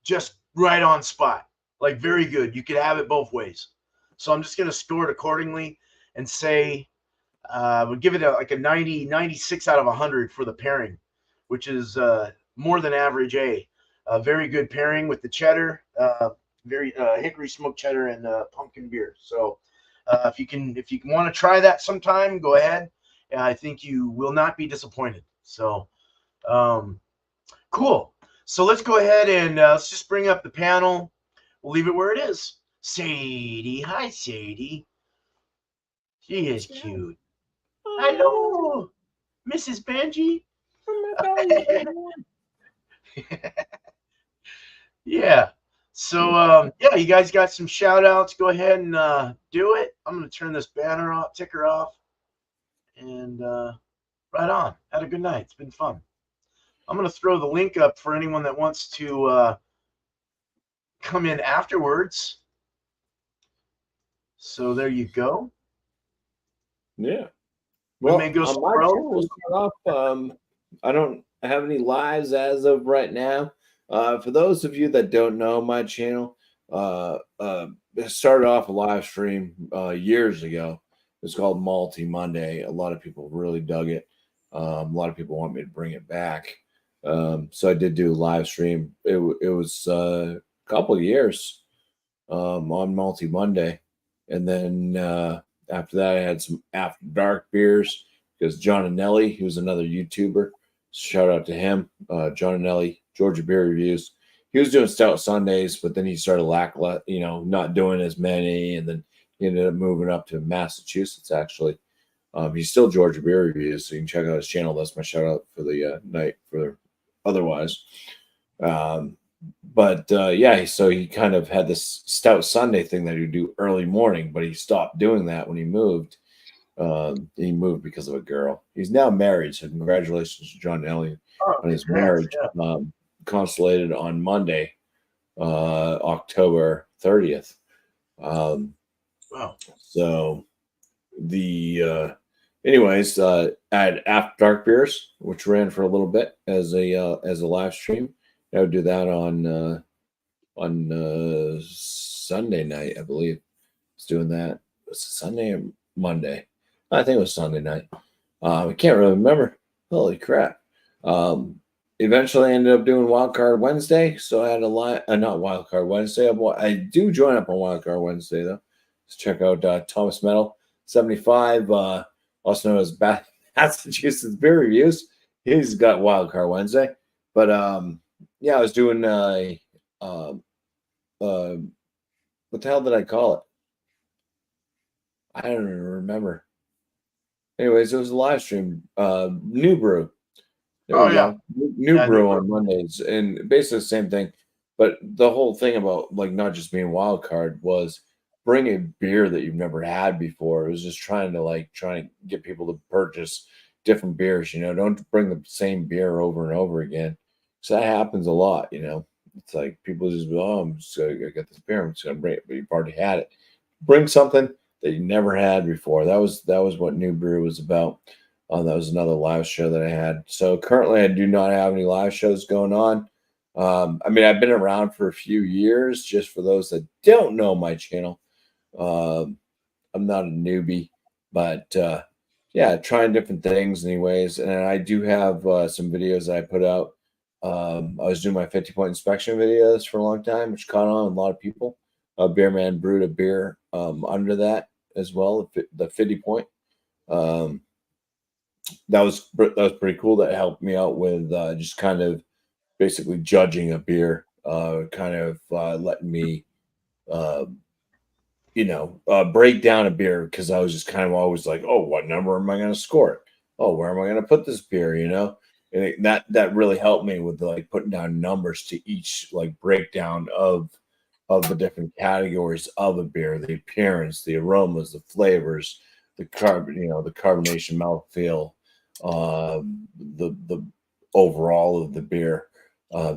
just right on spot. Like very good. You could have it both ways. So I'm just gonna score it accordingly and say we'll give it a 96 out of 100 for the pairing, which is more than average A. A very good pairing with the cheddar, very hickory smoked cheddar and pumpkin beer. So if you want to try that sometime, go ahead. I think you will not be disappointed. So cool. So let's go ahead and let's just bring up the panel. We'll leave it where it is. Sadie. Hi, Sadie. She is cute. Hello, Mrs. Benji. Yeah. So, yeah, you guys got some shout outs. Go ahead and do it. I'm going to turn this banner off, ticker off. And right on. Had a good night. It's been fun. I'm going to throw the link up for anyone that wants to come in afterwards. So there you go.
Yeah.
We
Well,
may go
on my
scroll.
channel, we'll start off. I don't have any lives as of right now. For those of you that don't know my channel, it started off a live stream years ago. It's called Multi Monday. A lot of people really dug it. A lot of people want me to bring it back. So I did do a live stream. It was a couple of years on Multi Monday. And then after that, I had some After Dark beers because John and Nelly, who's another YouTuber, shout out to him, John and Nelly, Georgia Beer Reviews. He was doing Stout Sundays, but then he started not doing as many, and then he ended up moving up to Massachusetts. Actually, he's still Georgia Beer Reviews, so you can check out his channel. That's my shout out for the night. For otherwise, yeah, so he kind of had this Stout Sunday thing that he would do early morning, but he stopped doing that when he moved. He moved because of a girl. He's now married, so congratulations to John Elliott on his marriage.
Yeah.
Consummated on Monday, October 30th.
Wow.
So the anyways, I had After Dark beers, which ran for a little bit as a live stream. I would do that on Sunday night, I believe. I was doing that. Was it Sunday or Monday? I think it was Sunday night. I can't really remember. Holy crap. Eventually I ended up doing Wildcard Wednesday. So I had not Wildcard Wednesday. I do join up on Wildcard Wednesday, though. Let's check out Thomas Metal 75, also known as Massachusetts Beer Reviews. He's got Wildcard Wednesday. But yeah, I was doing what the hell did I call it? I don't even remember. Anyways, it was a live stream. New Brew. There we go. New Brew on Mondays, and basically the same thing. But the whole thing about not just being wild card was bring a beer that you've never had before. It was just trying to get people to purchase different beers. Don't bring the same beer over and over again. So that happens a lot. It's like people just I'm just gonna get this beer. I'm just gonna bring it, but you've already had it. Bring something that you never had before. That was what New Brew was about. That was another live show that I had. So currently, I do not have any live shows going on. I've been around for a few years. Just for those that don't know my channel, I'm not a newbie, but yeah, trying different things anyways. And I do have some videos that I put out. I was doing my 50-point inspection videos for a long time, which caught on a lot of people. Beer Man brewed a beer under that as well, the 50-point. That was pretty cool. That helped me out with just kind of basically judging a beer, letting me, break down a beer, because I was just kind of always like, oh, what number am I going to score it? Oh, where am I going to put this beer? And that really helped me with putting down numbers to each breakdown of the different categories of a beer, the appearance, the aromas, the flavors, the the carbonation, mouthfeel, the overall of the beer.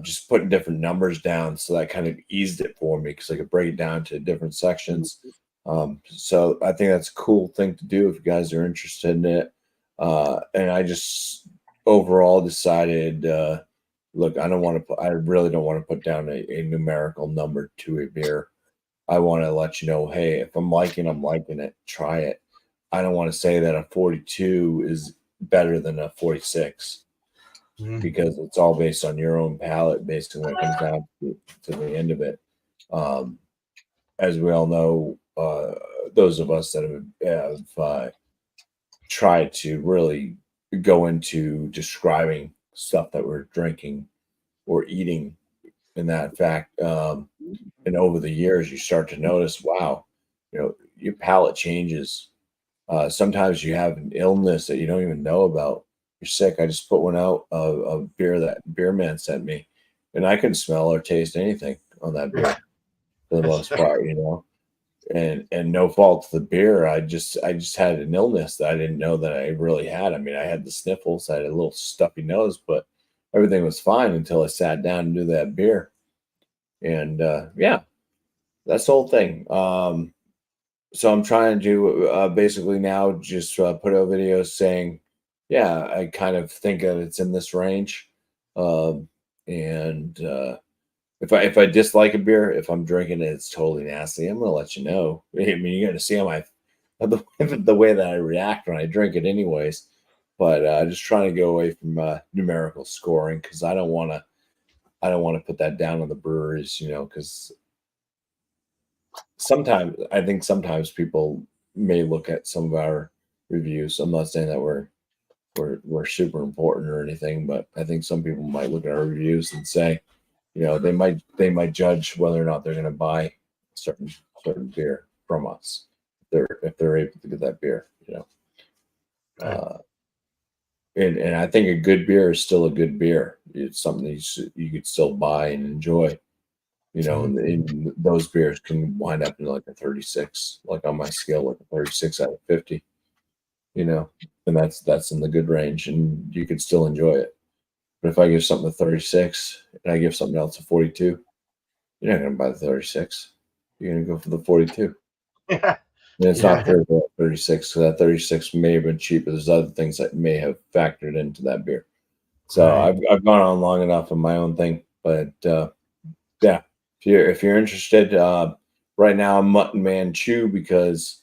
Just putting different numbers down, so that kind of eased it for me, because I could break it down to different sections. So I think that's a cool thing to do if you guys are interested in it. And I just overall decided, look, I really don't want to put down a numerical number to a beer. I want to let you know, hey, if I'm liking it, try it. I don't want to say that a 42 is better than a 46, because it's all based on your own palate, basically, when it comes down to the end of it. As we all know, those of us that have tried to really go into describing stuff that we're drinking, or eating in that fact. And over the years, you start to notice, wow, your palate changes. Sometimes you have an illness that you don't even know about. You're sick. I just put one out of beer that beer man sent me, and I couldn't smell or taste anything on that beer for the most part, and no fault to the beer. I just had an illness that I didn't know that I really had. I mean, I had the sniffles, I had a little stuffy nose, but everything was fine until I sat down and do that beer. And yeah, that's the whole thing. So I'm trying to basically now just put out videos saying, yeah, I kind of think that it's in this range. And if I dislike a beer, if I'm drinking it, it's totally nasty. I'm gonna let you know. I mean, you're gonna see on my the way that I react when I drink it, anyways. But just trying to go away from numerical scoring because I don't want to put that down on the breweries, because sometimes people may look at some of our reviews. I'm not saying that we're super important or anything, but I think some people might look at our reviews and say, they might judge whether or not they're going to buy certain beer from us if they're able to get that beer.
Right.
And I think a good beer is still a good beer. It's something that you could still buy and enjoy. And those beers can wind up in like a 36, like on my scale, like a 36 out of 50. And that's in the good range, and you could still enjoy it. But if I give something a 36 and I give something else a 42, you're not going to buy the 36. You're going to go for the 42.
Yeah.
And it's not fair for that 36, because that 36 may have been cheap, but there's other things that may have factored into that beer. So
Right.
I've gone on long enough on my own thing, but yeah, if you're interested, right now I'm Mutton Man Chew because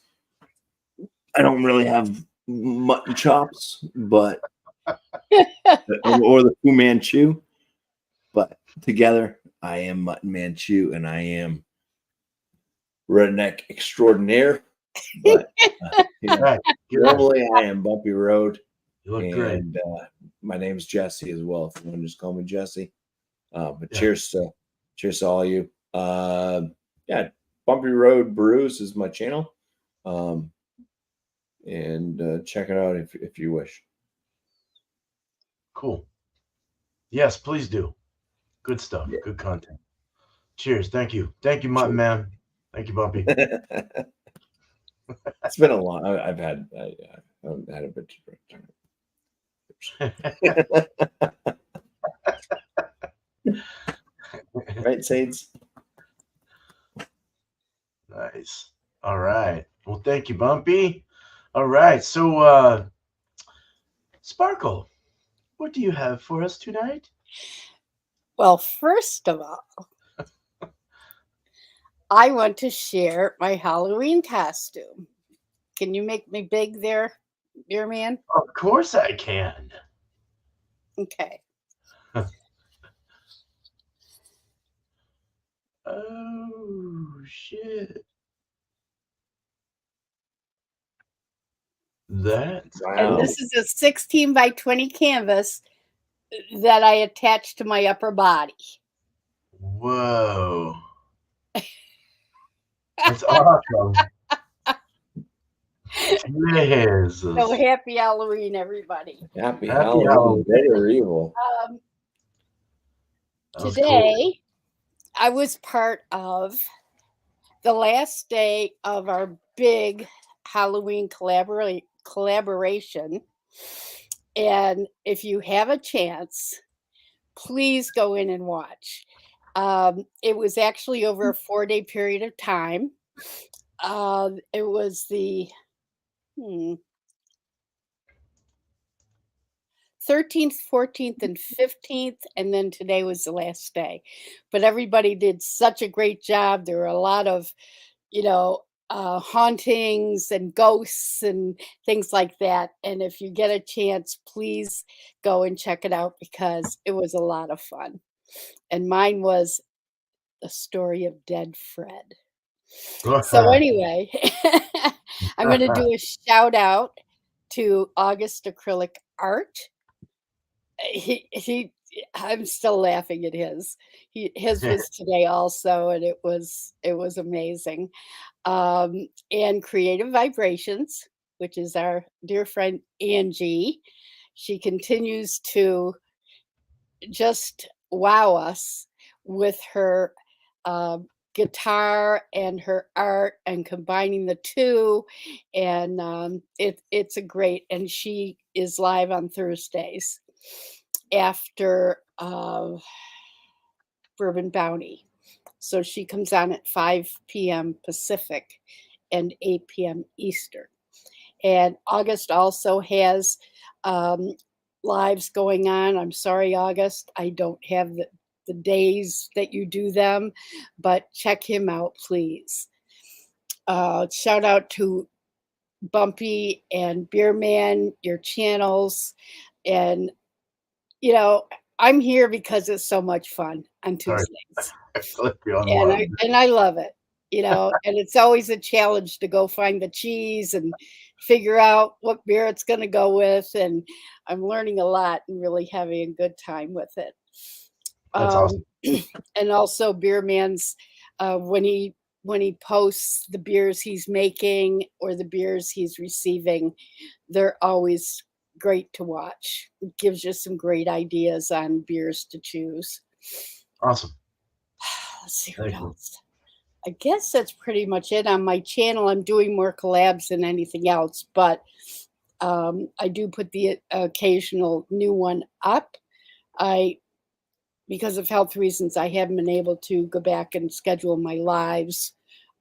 I don't really have mutton chops, but or the Fu Manchu, but together I am Mutton Manchu and I am redneck extraordinaire. But
Right.
normally I am Bumpy Road,
You look great.
and my name's Jesse as well. If you want to just call me Jesse. But
Yeah.
cheers to all of you. Yeah, Bumpy Road Brews is my channel. And check it out if you wish.
Cool. Yes, please do. Good stuff.
Yeah.
Good content. Cheers. Thank you. Thank you, Mutton Man. Thank you, Bumpy.
It's been a long. I've had a bit to drink. Right, Sades?
Nice. All right. Well, thank you, Bumpy. All right. So, Sparkle, what do you have for us tonight?
Well, first of all, I want to share my Halloween costume. Can you make me big there, dear man?
Of course I can.
Okay.
Oh, shit. That's
Wow.
And this is a 16 by 20 canvas that I attached to my upper body.
Whoa. That's awesome. Jesus.
So happy Halloween, everybody.
Happy
Halloween.
Halloween. Good or evil?
That was
Today,
cool.
I was part of the last day of our big Halloween collaboration. And if you have a chance, please go in and watch. It was actually over a 4-day period of time. It was the 13th, 14th, and 15th, and then today was the last day. But everybody did such a great job. There were a lot of, hauntings and ghosts and things like that. And if you get a chance, please go and check it out because it was a lot of fun. And mine was the story of Dead Fred. So anyway, I'm going to do a shout out to August Acrylic Art. He I'm still laughing at his. His was today also, and it was amazing. And Creative Vibrations, which is our dear friend Angie. She continues to just wow us with her uh, guitar and her art and combining the two. And it's a great, and she is live on Thursdays after Bourbon Bounty. So she comes on at 5 p.m. Pacific and 8 p.m. Eastern. And August also has lives going on. I'm sorry, August, I don't have the days that you do them, but check him out, please. Shout out to Bumpy and Beer Man, your channels. And, you know, I'm here because it's so much fun on Tuesdays.
I feel like we're on one.
And I love it, you know, and it's always a challenge to go find the cheese and figure out what beer it's going to go with. And I'm learning a lot and really having a good time with it.
That's awesome.
And also Beer Man's, when he posts the beers he's making or the beers he's receiving, they're always great to watch. It gives you some great ideas on beers to choose.
Awesome.
Let's see what else. I guess that's pretty much it on my channel. I'm doing more collabs than anything else, but I do put the occasional new one up. Because of health reasons, I haven't been able to go back and schedule my lives.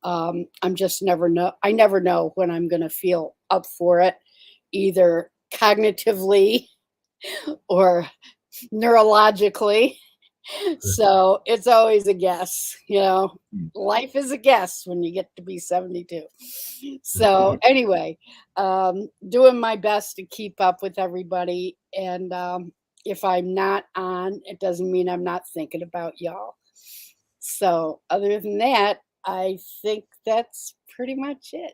I'm just never know. I never know when I'm going to feel up for it, either cognitively or neurologically. So it's always a guess, you know. Life is a guess when you get to be 72. So anyway, doing my best to keep up with everybody. And if I'm not on, it doesn't mean I'm not thinking about y'all. So other than that, I think that's pretty much it.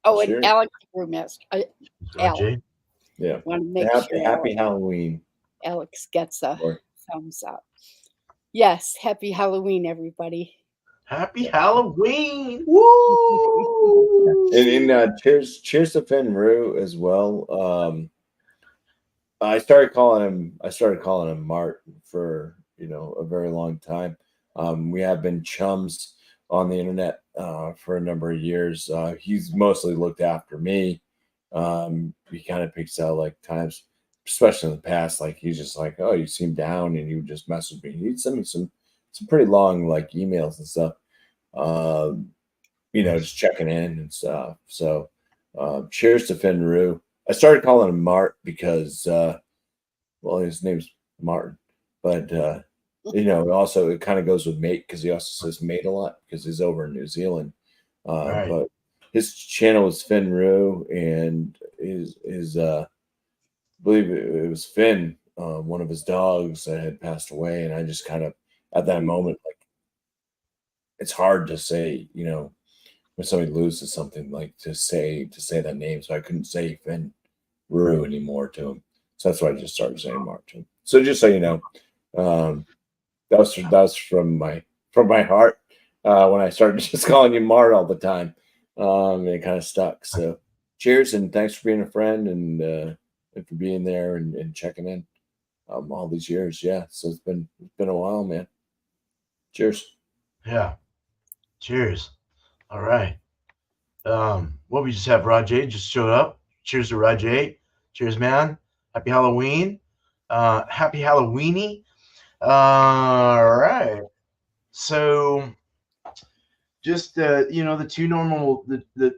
Oh,
Sure.
and Alex Brewmaster. Alex.
Yeah.
Want to make sure
Happy Halloween.
Alex gets a thumbs up. Yes, happy Halloween, everybody.
Happy Halloween! Woo!
And cheers to Fenru as well. I started calling him Mart for a very long time. We have been chums on the internet for a number of years. He's mostly looked after me. He kind of picks out like times, especially in the past, like he's just like, oh, you seem down, and he would just message me. He'd send me some pretty long like emails and stuff. Just checking in and stuff. So cheers to Fenru. I started calling him Mart because his name's Martin, but also it kind of goes with mate because he also says mate a lot because he's over in New Zealand.
Right.
But his channel is Fenru, and his I believe it was Finn, one of his dogs that had passed away, and I just kind of at that moment, like, it's hard to say, when somebody loses something, like to say that name, so I couldn't say Fenru anymore to him. So that's why I just started saying Martin. So just so you know, that was from my heart when I started just calling you Mart all the time. And it kind of stuck. So cheers, and thanks for being a friend and for being there and checking in all these years. Yeah, so it's been a while, man. Cheers.
Yeah. Cheers. All right. We just have Rajay just showed up. Cheers to Rajay. Cheers, man. Happy Halloween. Happy Halloweeny. All right. So just the two normal the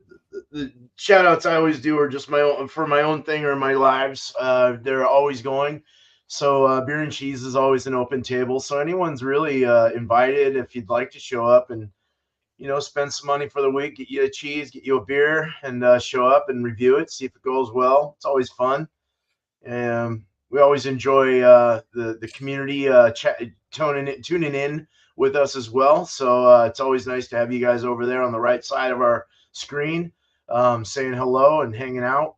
shout outs I always do are just my own thing or my lives. They're always going. So Beer and Cheese is always an open table. So anyone's really invited if you'd like to show up and spend some money for the week, get you a cheese, get you a beer, and show up and review it, see if it goes well. It's always fun. We always enjoy the community tuning in with us as well. So it's always nice to have you guys over there on the right side of our screen saying hello and hanging out.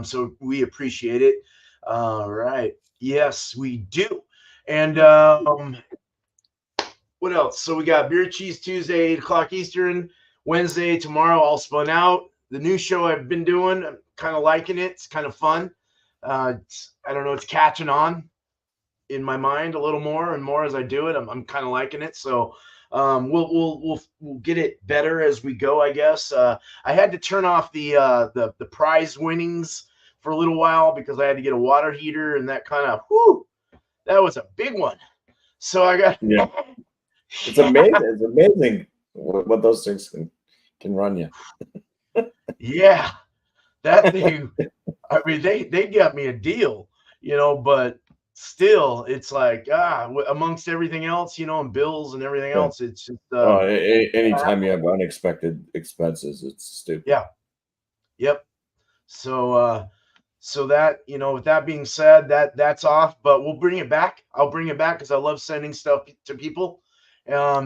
So we appreciate it. All right. Yes, we do. And what else? So we got Beer Cheese Tuesday, 8 o'clock Eastern. Wednesday, tomorrow, all spun out. The new show I've been doing, I'm kind of liking it. It's kind of fun. I don't know, it's catching on in my mind a little more and more as I do it. I'm kind of liking it. So we'll get it better as we go, I guess. I had to turn off the prize winnings for a little while because I had to get a water heater, and that kind of that was a big one. So I got
Yeah. It's amazing. It's amazing what those things can run you.
Yeah, that thing. I mean, they got me a deal, but still, it's like amongst everything else, and bills and everything
Yeah.
else, it's just
Anytime you have unexpected expenses, it's stupid.
yeah, yep. So that with that being said, that's off, but we'll bring it back. I'll bring it back because I love sending stuff to people.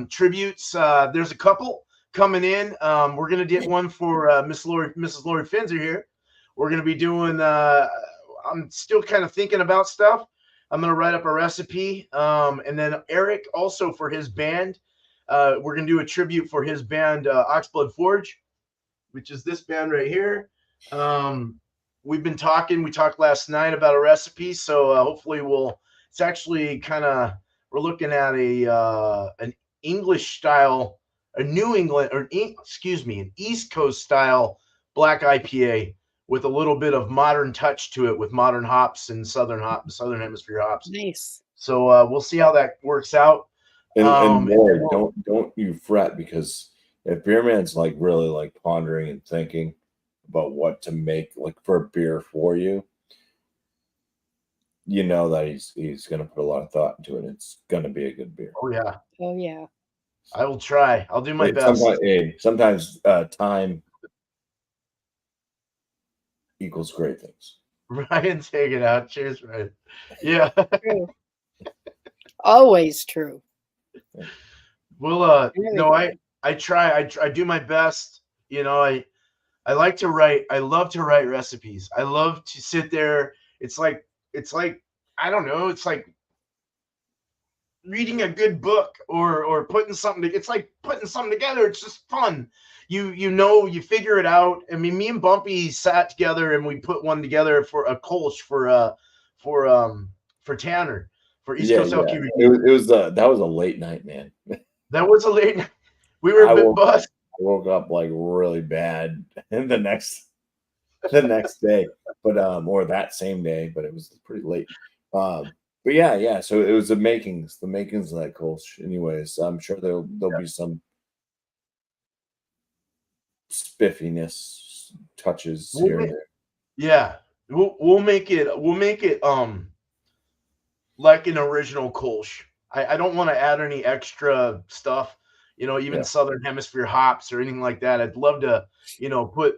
Tributes. There's a couple coming in. We're gonna get one for Mrs. Lori Finzer here. We're gonna be doing. I'm still kind of thinking about stuff. I'm gonna write up a recipe. And then Eric also for his band. We're gonna do a tribute for his band Oxblood Forge, which is this band right here. We've been talking. We talked last night about a recipe, so hopefully it's actually kind of. We're looking at an English style, a New England or an East Coast style black IPA with a little bit of modern touch to it, with modern hops and southern hemisphere hops.
Nice.
So we'll see how that works out.
And more, don't you fret, because if Beer Man's like really like pondering and thinking about what to make like for a beer for you, you know that he's going to put a lot of thought into it. It's going to be a good beer.
Oh yeah.
Oh yeah.
I will try. I'll do my best.
Sometimes time equals great things.
Ryan, take it out. Cheers, Ryan. Yeah.
True. Always true.
Well, no, I try. I do my best. I like to write. I love to write recipes. I love to sit there. It's like I don't know. It's like reading a good book or putting something. It's like putting something together. It's just fun. You figure it out. I mean, me and Bumpy sat together and we put one together for a Kolsch for Tanner for East Coast LQ Review.
That was a late night, man.
That was a late night. We were a bit buzzed.
I woke up like really bad the next day, but or that same day, but it was pretty late. But yeah. So it was the makings of that Kolsch. Anyways, I'm sure there'll be some spiffiness touches here and there.
Yeah, we'll make it like an original Kolsch. I don't want to add any extra stuff, even Southern Hemisphere hops or anything like that. I'd love to,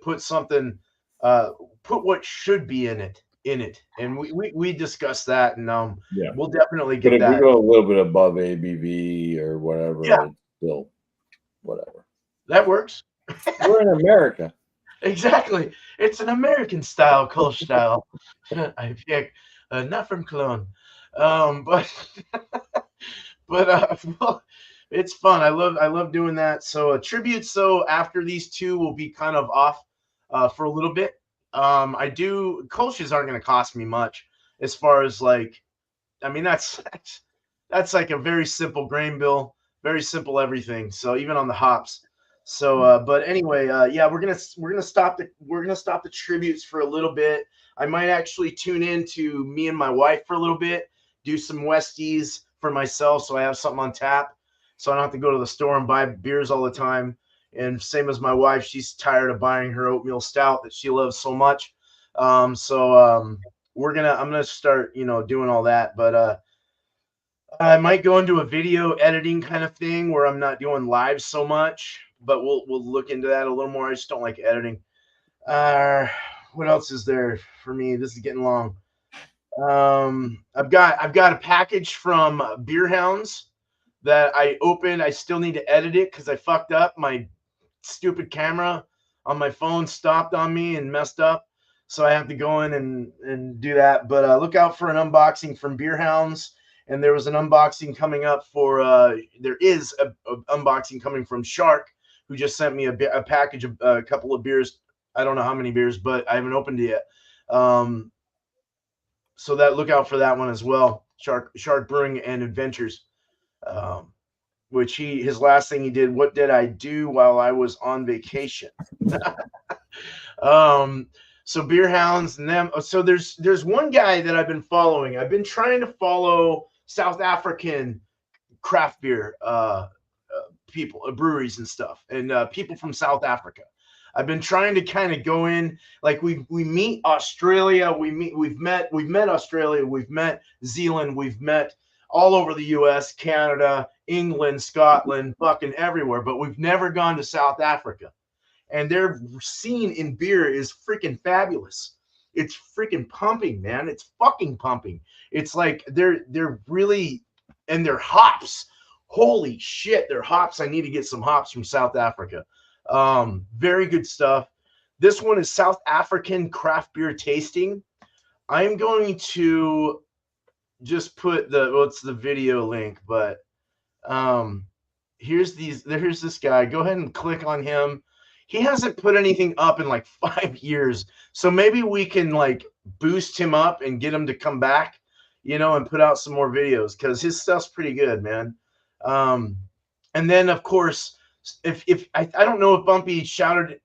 put something, put what should be in it. And we discussed that, and we'll definitely get that.
But if we go a little bit above ABV or whatever, it's still whatever.
That works.
We're in America.
Exactly. It's an American style, Kolsch style. I think not from Cologne. But well, it's fun. I love doing that. So tributes. So after these two will be kind of off for a little bit. Kolsch's aren't going to cost me much as far as like, I mean, that's like a very simple grain bill, very simple everything. So even on the hops. So, but anyway, we're gonna stop the tributes for a little bit. I might actually tune in to me and my wife for a little bit, do some Westies for myself, so I have something on tap, so I don't have to go to the store and buy beers all the time. And same as my wife, she's tired of buying her oatmeal stout that she loves so much. I'm gonna start, doing all that, but I might go into a video editing kind of thing where I'm not doing live so much, but we'll look into that a little more. I just don't like editing. What else is there for me? This is getting long. I've got a package from Beer Hounds that I opened. I still need to edit it because I fucked up. My stupid camera on my phone stopped on me and messed up. so I have to go in and do that. But look out for an unboxing from Beer Hounds, and there was an unboxing coming up for. There is a unboxing coming from Shark, who just sent me a package of a couple of beers. I don't know how many beers, but I haven't opened it yet. So that look out for that one as well. Shark Brewing and Adventures, which his last thing he did. What did I do while I was on vacation? So Beer Hounds and them. So there's one guy that I've been following. I've been trying to follow South African craft beer people, breweries and stuff, and people from South Africa. I've been trying to kind of go in, like we meet Australia, we've met Australia, we've met Zealand, we've met all over the US, Canada, England, Scotland, fucking everywhere, but we've never gone to South Africa. And their scene in beer is freaking fabulous. It's freaking pumping, man. It's fucking pumping. It's like they're really, and their hops. Holy shit, they're hops. I need to get some hops from South Africa. Very good stuff. This one is South African craft beer tasting. I'm going to just put it's the video link, but here's this guy. Go ahead and click on him. He hasn't put anything up in like 5 years, so maybe we can like boost him up and get him to come back, and put out some more videos, because his stuff's pretty good, man. And then of course, if I don't know if Bumpy shouted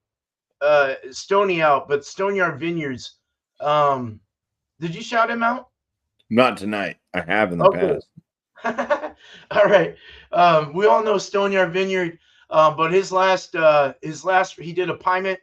Stoney out, but Stoneyard Vineyards, did you shout him out?
Not tonight. I have in the past.
All right. We all know Stoneyard Vineyard, but his last he did a Piment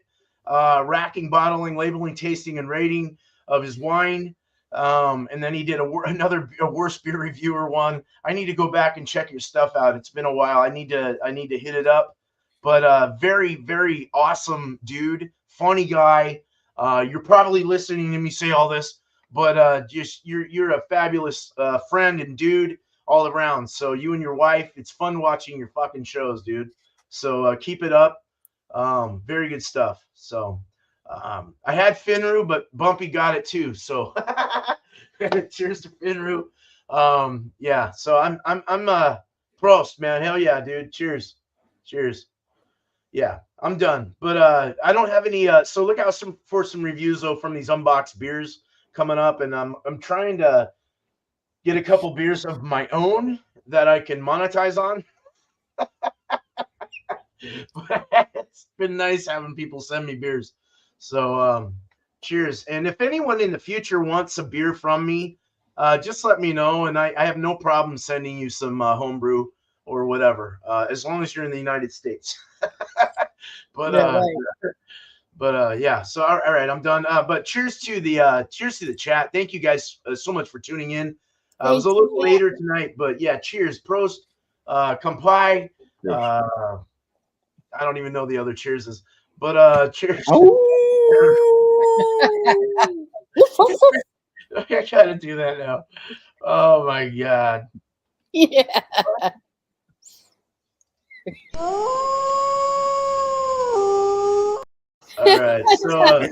racking, bottling, labeling, tasting, and rating of his wine. And then he did another worst beer reviewer one. I need to go back and check your stuff out. It's been a while. I need to hit it up. But very, very awesome dude, funny guy. You're probably listening to me say all this, but just you're a fabulous friend and dude all around. So you and your wife, it's fun watching your fucking shows, dude. So keep it up. Very good stuff. So I had Finru, but Bumpy got it too. So cheers to Finru. Yeah. So I'm Prost, man. Hell yeah, dude. Cheers. Yeah, I'm done. But I don't have any. So look out for some reviews though from these unboxed beers coming up, and I'm trying to get a couple beers of my own that I can monetize on. It's been nice having people send me beers. So cheers. And if anyone in the future wants a beer from me, just let me know, and I have no problem sending you some homebrew or whatever, as long as you're in the United States. But yeah, so all right, I'm done. But cheers to the chat. Thank you guys so much for tuning in. It was a little later tonight, but yeah, cheers. Prost, comply. I don't even know the other cheerses, but cheers. I gotta do that now. Oh my god.
Yeah.
All right. So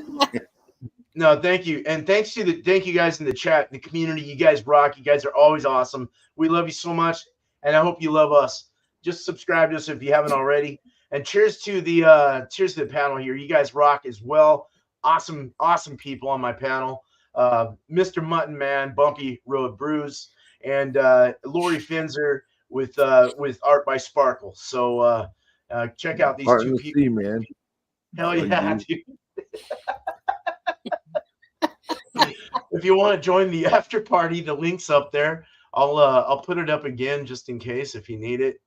no, thank you. And thank you guys in the chat, the community. You guys rock. You guys are always awesome. We love you so much, and I hope you love us. Just subscribe to us if you haven't already. And cheers to the panel here. You guys rock as well. Awesome people on my panel. Mr. Mutton Man, Bumpy Road Brews, and Lori Finzer with Art by Sparkle. So check out these two people,
man.
Hell yeah, dude. If you want to join the after party, the link's up there. I'll put it up again just in case if you need it.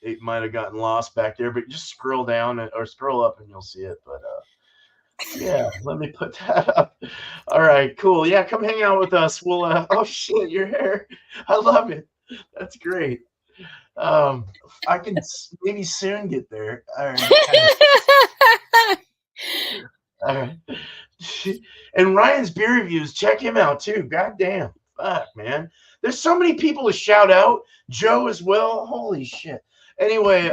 It might have gotten lost back there, but just scroll down or scroll up and you'll see it. But yeah, let me put that up. All right, cool. Yeah, come hang out with us. We'll oh shit, your hair. I love it. That's great. I can maybe soon get there. All right. All right. And Ryan's beer reviews, check him out too. God damn. Fuck, man. There's so many people to shout out. Joe as well. Holy shit. Anyway,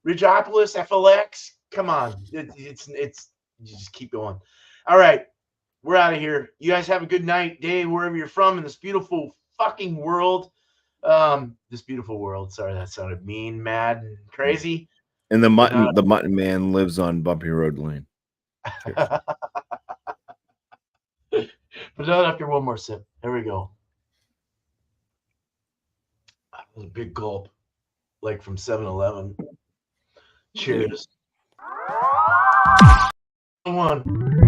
Ridgeopolis FLX. Come on. It's you just keep going. All right, we're out of here. You guys have a good night, day, wherever you're from in this beautiful fucking world. This beautiful world. Sorry, that sounded mean, mad, and crazy.
And the mutton man lives on Bumpy Road Lane.
But not after one more sip. There we go. That was a big gulp, like from 7-Eleven. Cheers. One.